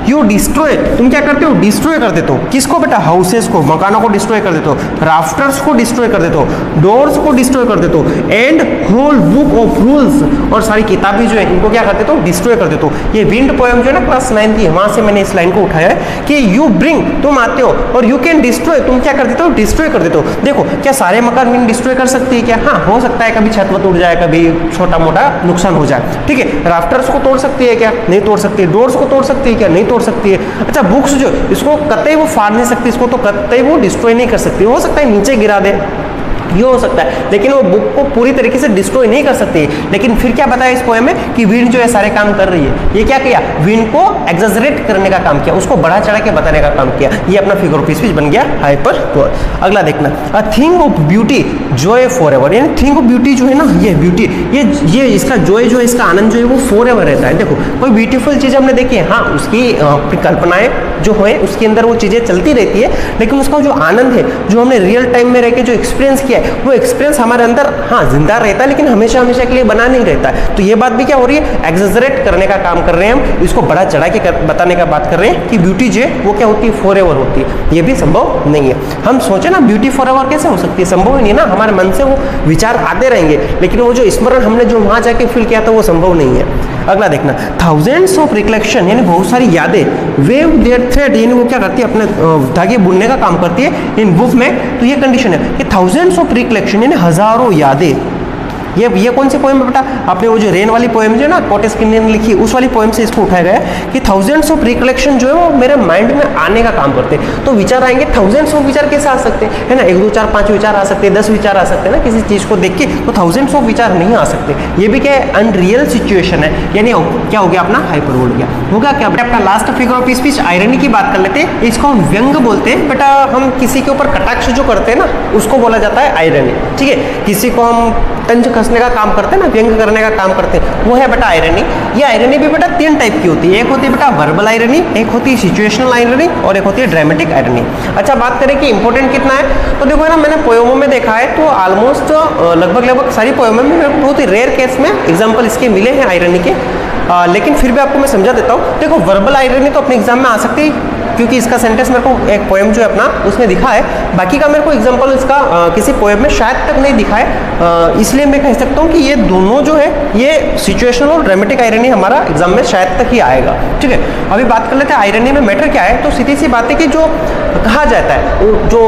you destroy, तुम क्या करते हो, डिस्ट्रॉय कर देते हो, किसको बेटा, हाउसेस को, मकानों को डिस्ट्रॉय कर देते हो, राफ्टर्स को डिस्ट्रॉय कर देते हो, डोर्स को डिस्ट्रॉय कर देते हो, and whole book of rules, और सारी किताबें जो है इनको क्या कर देते हो, डिस्ट्रॉय कर देते हो। ये विंड पोएम जो है ना क्लास 9 की, वहां से मैंने इस लाइन को उठाया है कि यू ब्रिंग तुम आते हो, और यू कैन डिस्ट्रॉय तुम क्या कर देते हो, डिस्ट्रॉय कर देते हो। देखो क्या सारे मकान विंड डिस्ट्रॉय कर सकती है क्या, हाँ हो सकता है, कभी छत वत उड़ जाए, कभी छोटा मोटा नुकसान हो जाए, ठीक है। राफ्टर्स को तोड़ सकती है क्या, नहीं तोड़ सकती है। डोर्स को तोड़ सकती है क्या, नहीं तोड़ सकती है। अच्छा बुक्स जो इसको कतई वो फाड़ नहीं सकती, इसको तो कतई वो डिस्ट्रॉय नहीं कर सकती, हो सकता है नीचे गिरा दे, ये हो सकता है, लेकिन वो बुक को पूरी तरीके से डिस्ट्रॉय नहीं कर सकती। लेकिन फिर क्या बताया इस पोएम में कि विंड जो है सारे काम कर रही है। ये क्या किया, विंड को एक्सैजरेट करने का काम किया, उसको बढ़ा चढ़ा के बताने का काम किया। ये अपना फिगर ऑफ स्पीच बन गया हाइपरबोल। अगला देखना, a thing of beauty Joy for ever, यानी थिंग ऑफ ब्यूटी जो है ना, ये ब्यूटी, ये इसका जॉय जो है, इसका आनंद जो है वो फॉर एवर रहता है। देखो कोई ब्यूटीफुल चीज हमने देखी है, हाँ उसकी कल्पनाएं जो है उसके अंदर वो चीजें चलती रहती है, लेकिन उसका जो आनंद है, जो हमने रियल टाइम में रह के जो एक्सपीरियंस किया है, वो एक्सपीरियंस हमारे अंदर हाँ जिंदा रहता है, लेकिन हमेशा हमेशा के लिए बना नहीं रहता है। तो ये बात भी क्या हो रही है, एक्सैजरेट करने का काम कर रहे हैं हम, इसको बड़ा चढ़ा के बताने का बात कर रहे हैं कि ब्यूटी जो है वो क्या होती है, फॉर एवर होती है। ये भी संभव नहीं है। हम सोचे ना ब्यूटी फॉर एवर कैसे हो सकती है, संभव ही नहीं ना, हमारे मन से वो विचार आते रहेंगे, लेकिन वो जो स्मरण हमने जो वहां जाके फील किया था वो संभव नहीं है। अगला देखना, थाउजेंड्स ऑफ रिकलेक्शन, यानी बहुत सारी यादें, वेव देयर थ्रेड, यानी वो क्या करती है, अपने धागे बुनने का काम करती है इन बुक में। तो ये कंडीशन है कि थाउजेंड्स ऑफ रिकलेक्शन, यानी हजारों यादें, ये कौन सी पोएम है बेटा? आपने वो जो रेन वाली पोएम जो है ना कोटेस किन्ने ने लिखी, उस वाली पोएम से इसको उठाया गया है कि थाउजेंड्स ऑफ रिकलेक्शन जो है वो मेरे माइंड में आने का काम करते हैं। तो विचार आएंगे, थाउजेंड्स ऑफ विचार कैसे आ सकते हैं, है ना? 1 2 4 5 विचार आ सकते हैं, 10 विचार आ सकते हैं ना किसी चीज को देख के, तो थाउजेंड्स ऑफ विचार नहीं आ सकते। ये भी क्या है? अनरियल सिचुएशन है, यानी क्या हो गया अपना? हाइपरबोल गया। होगा क्या बेटा? अपना last figure of speech irony की बात कर लेते हैं। इसको हम व्यंग बोलते हैं बेटा। हम किसी के ऊपर कटाक्ष जो करते हैं ना उसको बोला जाता है आयरनी, ठीक है? किसी को हम तंज कसने का काम करते हैं ना, व्यंग करने का काम करते हैं, वो है बेटा आयरनी। ये आयरनी भी बेटा 3 टाइप की होती है। एक होती है बेटा वर्बल आयरनी, एक होती है सिचुएशनल आयरनी और एक होती है ड्रामेटिक आयरनी। अच्छा, बात करें कि इंपॉर्टेंट कितना है, तो देखो ना मैंने पोएमों में देखा है तो ऑलमोस्ट लगभग सारी पोएमों में मेरे को बहुत ही रेयर केस में एग्जाम्पल इसके मिले हैं आयरनी के। लेकिन फिर भी आपको मैं समझा देता हूँ। देखो वर्बल आयरनी तो अपने एग्जाम में आ सकती है क्योंकि इसका सेंटेंस मेरे को एक पोएम जो है अपना उसमें दिखा है। बाकी का मेरे को एग्जांपल इसका किसी पोएम में शायद तक नहीं दिखा है, इसलिए मैं कह सकता हूँ कि ये दोनों जो है ये सिचुएशनल और ड्रामेटिक आयरनी हमारा एग्जाम में शायद तक ही आएगा, ठीक है? अभी बात कर लेते हैं आयरनी में मैटर क्या है। तो सीधी सी बात है कि जो कहा जाता है, जो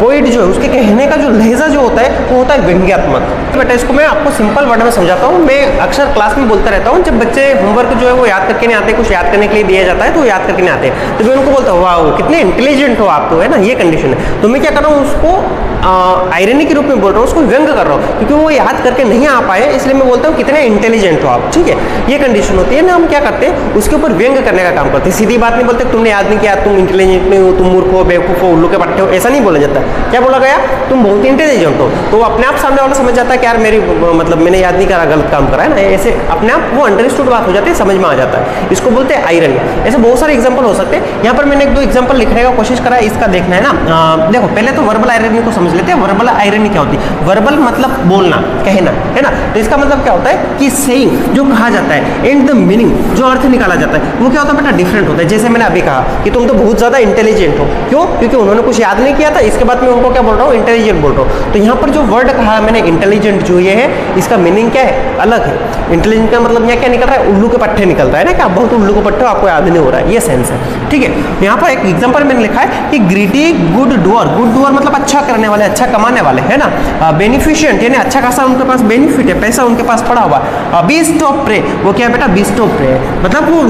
पोइट जो है उसके कहने का जो लहजा जो होता है वो होता है व्यंग्यात्मक। बेटा इसको मैं आपको सिंपल वर्ड में समझाता हूँ। मैं अक्सर क्लास में बोलता रहता हूँ, जब बच्चे होमवर्क जो है वो याद करके नहीं आते, कुछ याद करने के लिए दिया जाता है तो याद करके नहीं आते, तो मैं उनको बोलता हूँ वाह कितने इंटेलिजेंट हो आप, तो है ना, ये कंडीशन है। तो मैं क्या कर रहा हूँ, उसको आयरनी के रूप में बोल रहा हूँ, उसको व्यंग कर रहा हूँ क्योंकि वो याद करके नहीं आ पाए, इसलिए मैं बोलता हूँ कितने इंटेलिजेंट हो आप, ठीक है? ये कंडीशन होती है ना। हम क्या करते हैं उसके ऊपर व्यंग करने का काम करते हैं। सीधी बात नहीं बोलते तुमने याद नहीं किया, तुम इंटेलिजेंट नहीं हो, तुम मूर्ख हो, बेवकूफ हो, उल्लू के पट्टे हो, ऐसा नहीं बोला जाता। क्या बोला गया? तुम बहुत इंटेलिजेंट हो। तो अपने आप सामने वाला समझ जाता है कि यार मेरी मतलब मैंने याद नहीं करा, गलत काम करा है ना, ऐसे अपने आप वो अंडरस्टूड बात हो जाती है, समझ में आ जाता है। इसको बोलते हैं आयरनी। ऐसे बहुत सारे एग्जाम्पल हो सकते हैं। यहाँ पर मैंने 1 2 एग्जाम्पल लिखने का कोशिश करा है, इसका देखना है ना। देखो पहले तो वर्बल आयरनी को समझ लेते हैं। वर्बल आयरनी क्या होती है? वर्बल मतलब बोलना, कहना, है ना? तो इसका मतलब क्या होता है कि सेइंग जो कहा जाता है एंड द मीनिंग जो अर्थ निकाला जाता है वो क्या होता है बेटा? डिफरेंट होता है। जैसे मैंने अभी कहा कि तुम तो बहुत ज्यादा इंटेलिजेंट हो, क्यों? क्योंकि उन्होंने कुछ याद नहीं किया था, इसके बाद मैं उनको क्या बोल रहा हूँ? इंटेलिजेंट बोल रहा हूँ। तो यहाँ पर जो वर्ड कहा मैंने इंटेलिजेंट जो ये है इसका मीनिंग क्या है? अलग है। इंटेलिजेंट का मतलब यहाँ क्या निकल रहा है? उल्लू के पट्टे निकल रहा है ना, कि आप बहुत उल्लू के पट्टे हो, आपको याद नहीं हो रहा है, ये सेंस है, ठीक है? यहाँ पर एक एग्जाम्पल मैंने लिखा है कि greedy good doer. Good doer मतलब अच्छा करने वाले, अच्छा कमाने वाले, है ना? बेनिफिशिएंट यानी अच्छा खासा उनके पास बेनिफिट है, पैसा उनके पास पड़ा हुआ। बीस्ट ऑफ प्रे, वो क्या है बेटा? बीस्ट ऑफ प्रे मतलब वो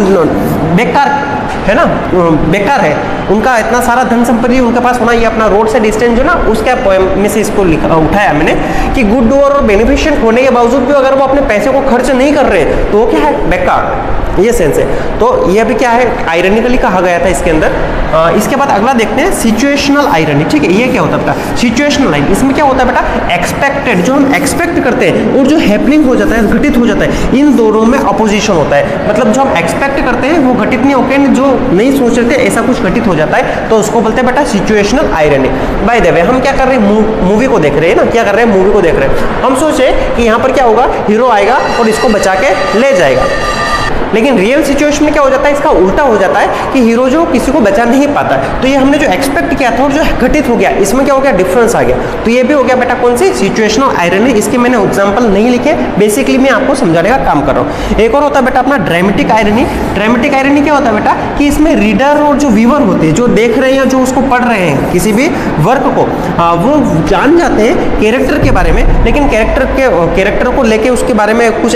बेकार है ना, बेकार है, उनका इतना सारा धन संपत्ति उनके पास होना, ये अपना रोड से डिस्टेंस जो ना उसके पोएम में से इसको उठाया मैंने कि गुड डूअर और बेनिफिशिएंट होने के बावजूद भी अगर वो अपने पैसे को खर्च नहीं कर रहे तो वो क्या है? बेकार, ये सेंस है। तो ये भी क्या है? आयरनिकली कहा गया था इसके अंदर। इसके बाद अगला देखते हैं सिचुएशनल आयरनी, ठीक है? ये क्या होता है बेटा? सिचुएशनल लाइन, इसमें क्या होता है बेटा? एक्सपेक्टेड, जो हम एक्सपेक्ट करते हैं और जो हैपनिंग हो जाता है, घटित हो जाता है, इन दोनों में अपोजिशन होता है। मतलब जो हम एक्सपेक्ट करते हैं वो घटित नहीं होकर, जो नहीं सोच रहे थे ऐसा कुछ घटित हो जाता है, तो उसको बोलते हैं बेटा situational irony. By the way हम क्या कर रहे हैं? मूवी को देख रहे हैं ना, क्या कर रहे हैं? मूवी को देख रहे हैं। हम सोचे कि यहाँ पर क्या होगा? हीरो आएगा और इसको बचा के ले जाएगा, लेकिन रियल सिचुएशन में क्या हो जाता है? इसका उल्टा हो जाता है कि हीरो जो किसी को बचा नहीं पाता है। तो ये हमने जो एक्सपेक्ट किया था और जो घटित हो गया, इसमें क्या हो गया? डिफरेंस आ गया। तो ये भी हो गया बेटा कौन सी? Situational irony. इसके मैंने एग्जांपल नहीं लिखे, बेसिकली मैं आपको समझाने का काम कर रहा हूँ। एक और होता है बेटा अपना ड्रामेटिक आयरनी। ड्रामेटिक आयरनी क्या होता है बेटा? कि इसमें रीडर और जो व्यूअर होते हैं, जो देख रहे हैं या जो उसको पढ़ रहे हैं किसी भी वर्क को, वो जान जाते हैं कैरेक्टर के बारे में, लेकिन कैरेक्टर को लेके उसके बारे में कुछ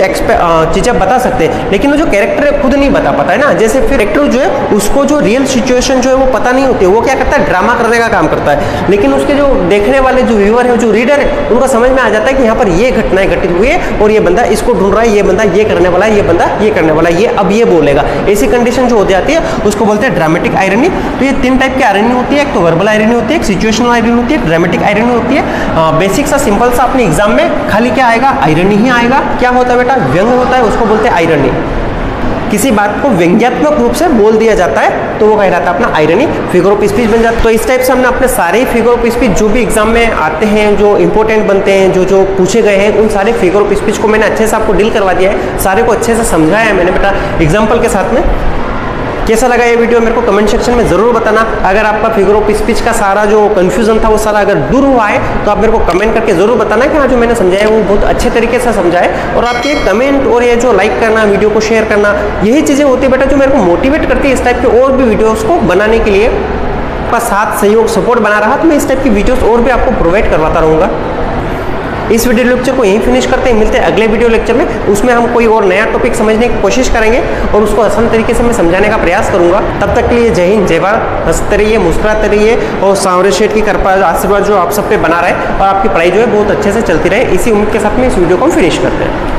चीजें बता सकते हैं, लेकिन वो जो कैरेक्टर खुद नहीं बता पाता है ना। जैसे फिर एक्टर जो है उसको जो रियल सिचुएशन जो है वो पता नहीं होती है, वो क्या करता है? ड्रामा करने का काम करता है, लेकिन उसके जो देखने वाले जो व्यूअर है, जो रीडर है, उनको समझ में आ जाता है कि यहाँ पर ये घटनाएं घटित हुई है और ये बंदा इसको ढूंढ रहा है, ये बंदा ये करने वाला है, ये बंदा ये करने वाला है, ये अब ये बोलेगा। ऐसी कंडीशन जो हो जाती है उसको बोलते हैं ड्रामेटिक आयरनी। तो ये 3 टाइप की आयरनी होती है, एक तो वर्बल आयरनी होती है, एक सिचुएशनल आयरनी होती है, ड्रामेटिक आयरनी होती है। बेसिक सा सिंपल सा अपने एग्जाम में खाली क्या आएगा? आयरनी ही आएगा। क्या होता है बेटा? व्यंग होता है, उसको बोलते हैं आयरनी। किसी बात को व्यंग्यात्मक रूप से बोल दिया जाता है तो वो कहलाता है अपना आयरनी, फिगर ऑफ स्पीच बन जाता है। तो इस टाइप से हमने अपने सारे फिगर ऑफ स्पीच जो भी एग्जाम में आते हैं, जो इंपॉर्टेंट बनते हैं, जो पूछे गए हैं, उन सारे फिगर ऑफ स्पीच को मैंने अच्छे से आपको डील करवा दिया है, सारे को अच्छे से समझाया है मैंने बेटा एग्जाम्पल के साथ में। कैसा लगा ये वीडियो मेरे को कमेंट सेक्शन में ज़रूर बताना। अगर आपका फिगर ऑफ स्पीच का सारा जो कन्फ्यूजन था वो सारा अगर दूर हुआ है तो आप मेरे को कमेंट करके ज़रूर बताना कि हाँ जो मैंने समझाया वो बहुत अच्छे तरीके से समझाए। और आपके कमेंट और ये जो लाइक करना, वीडियो को शेयर करना, यही चीज़ें होती है बेटा जो मेरे को मोटिवेट करती है इस टाइप के और भी वीडियोज़ को बनाने के लिए। आपका साथ सहयोग सपोर्ट बना रहा तो मैं इस टाइप की वीडियोज़ और भी आपको प्रोवाइड करवाता रहूँगा। इस वीडियो लेक्चर को यहीं फिनिश करते हैं, मिलते हैं अगले वीडियो लेक्चर में। उसमें हम कोई और नया टॉपिक समझने की कोशिश करेंगे और उसको आसान तरीके से मैं समझाने का प्रयास करूंगा। तब तक के लिए जय हिंद, जय भारत। हंसते रहिए, मुस्कुराते रहिए और सांवरे शेठ की कृपा आशीर्वाद जो आप सब पे बना रहे और आपकी पढ़ाई जो है बहुत अच्छे से चलती रहे। इसी उम्मीद के साथ में इस वीडियो को हम फिनिश करते हैं।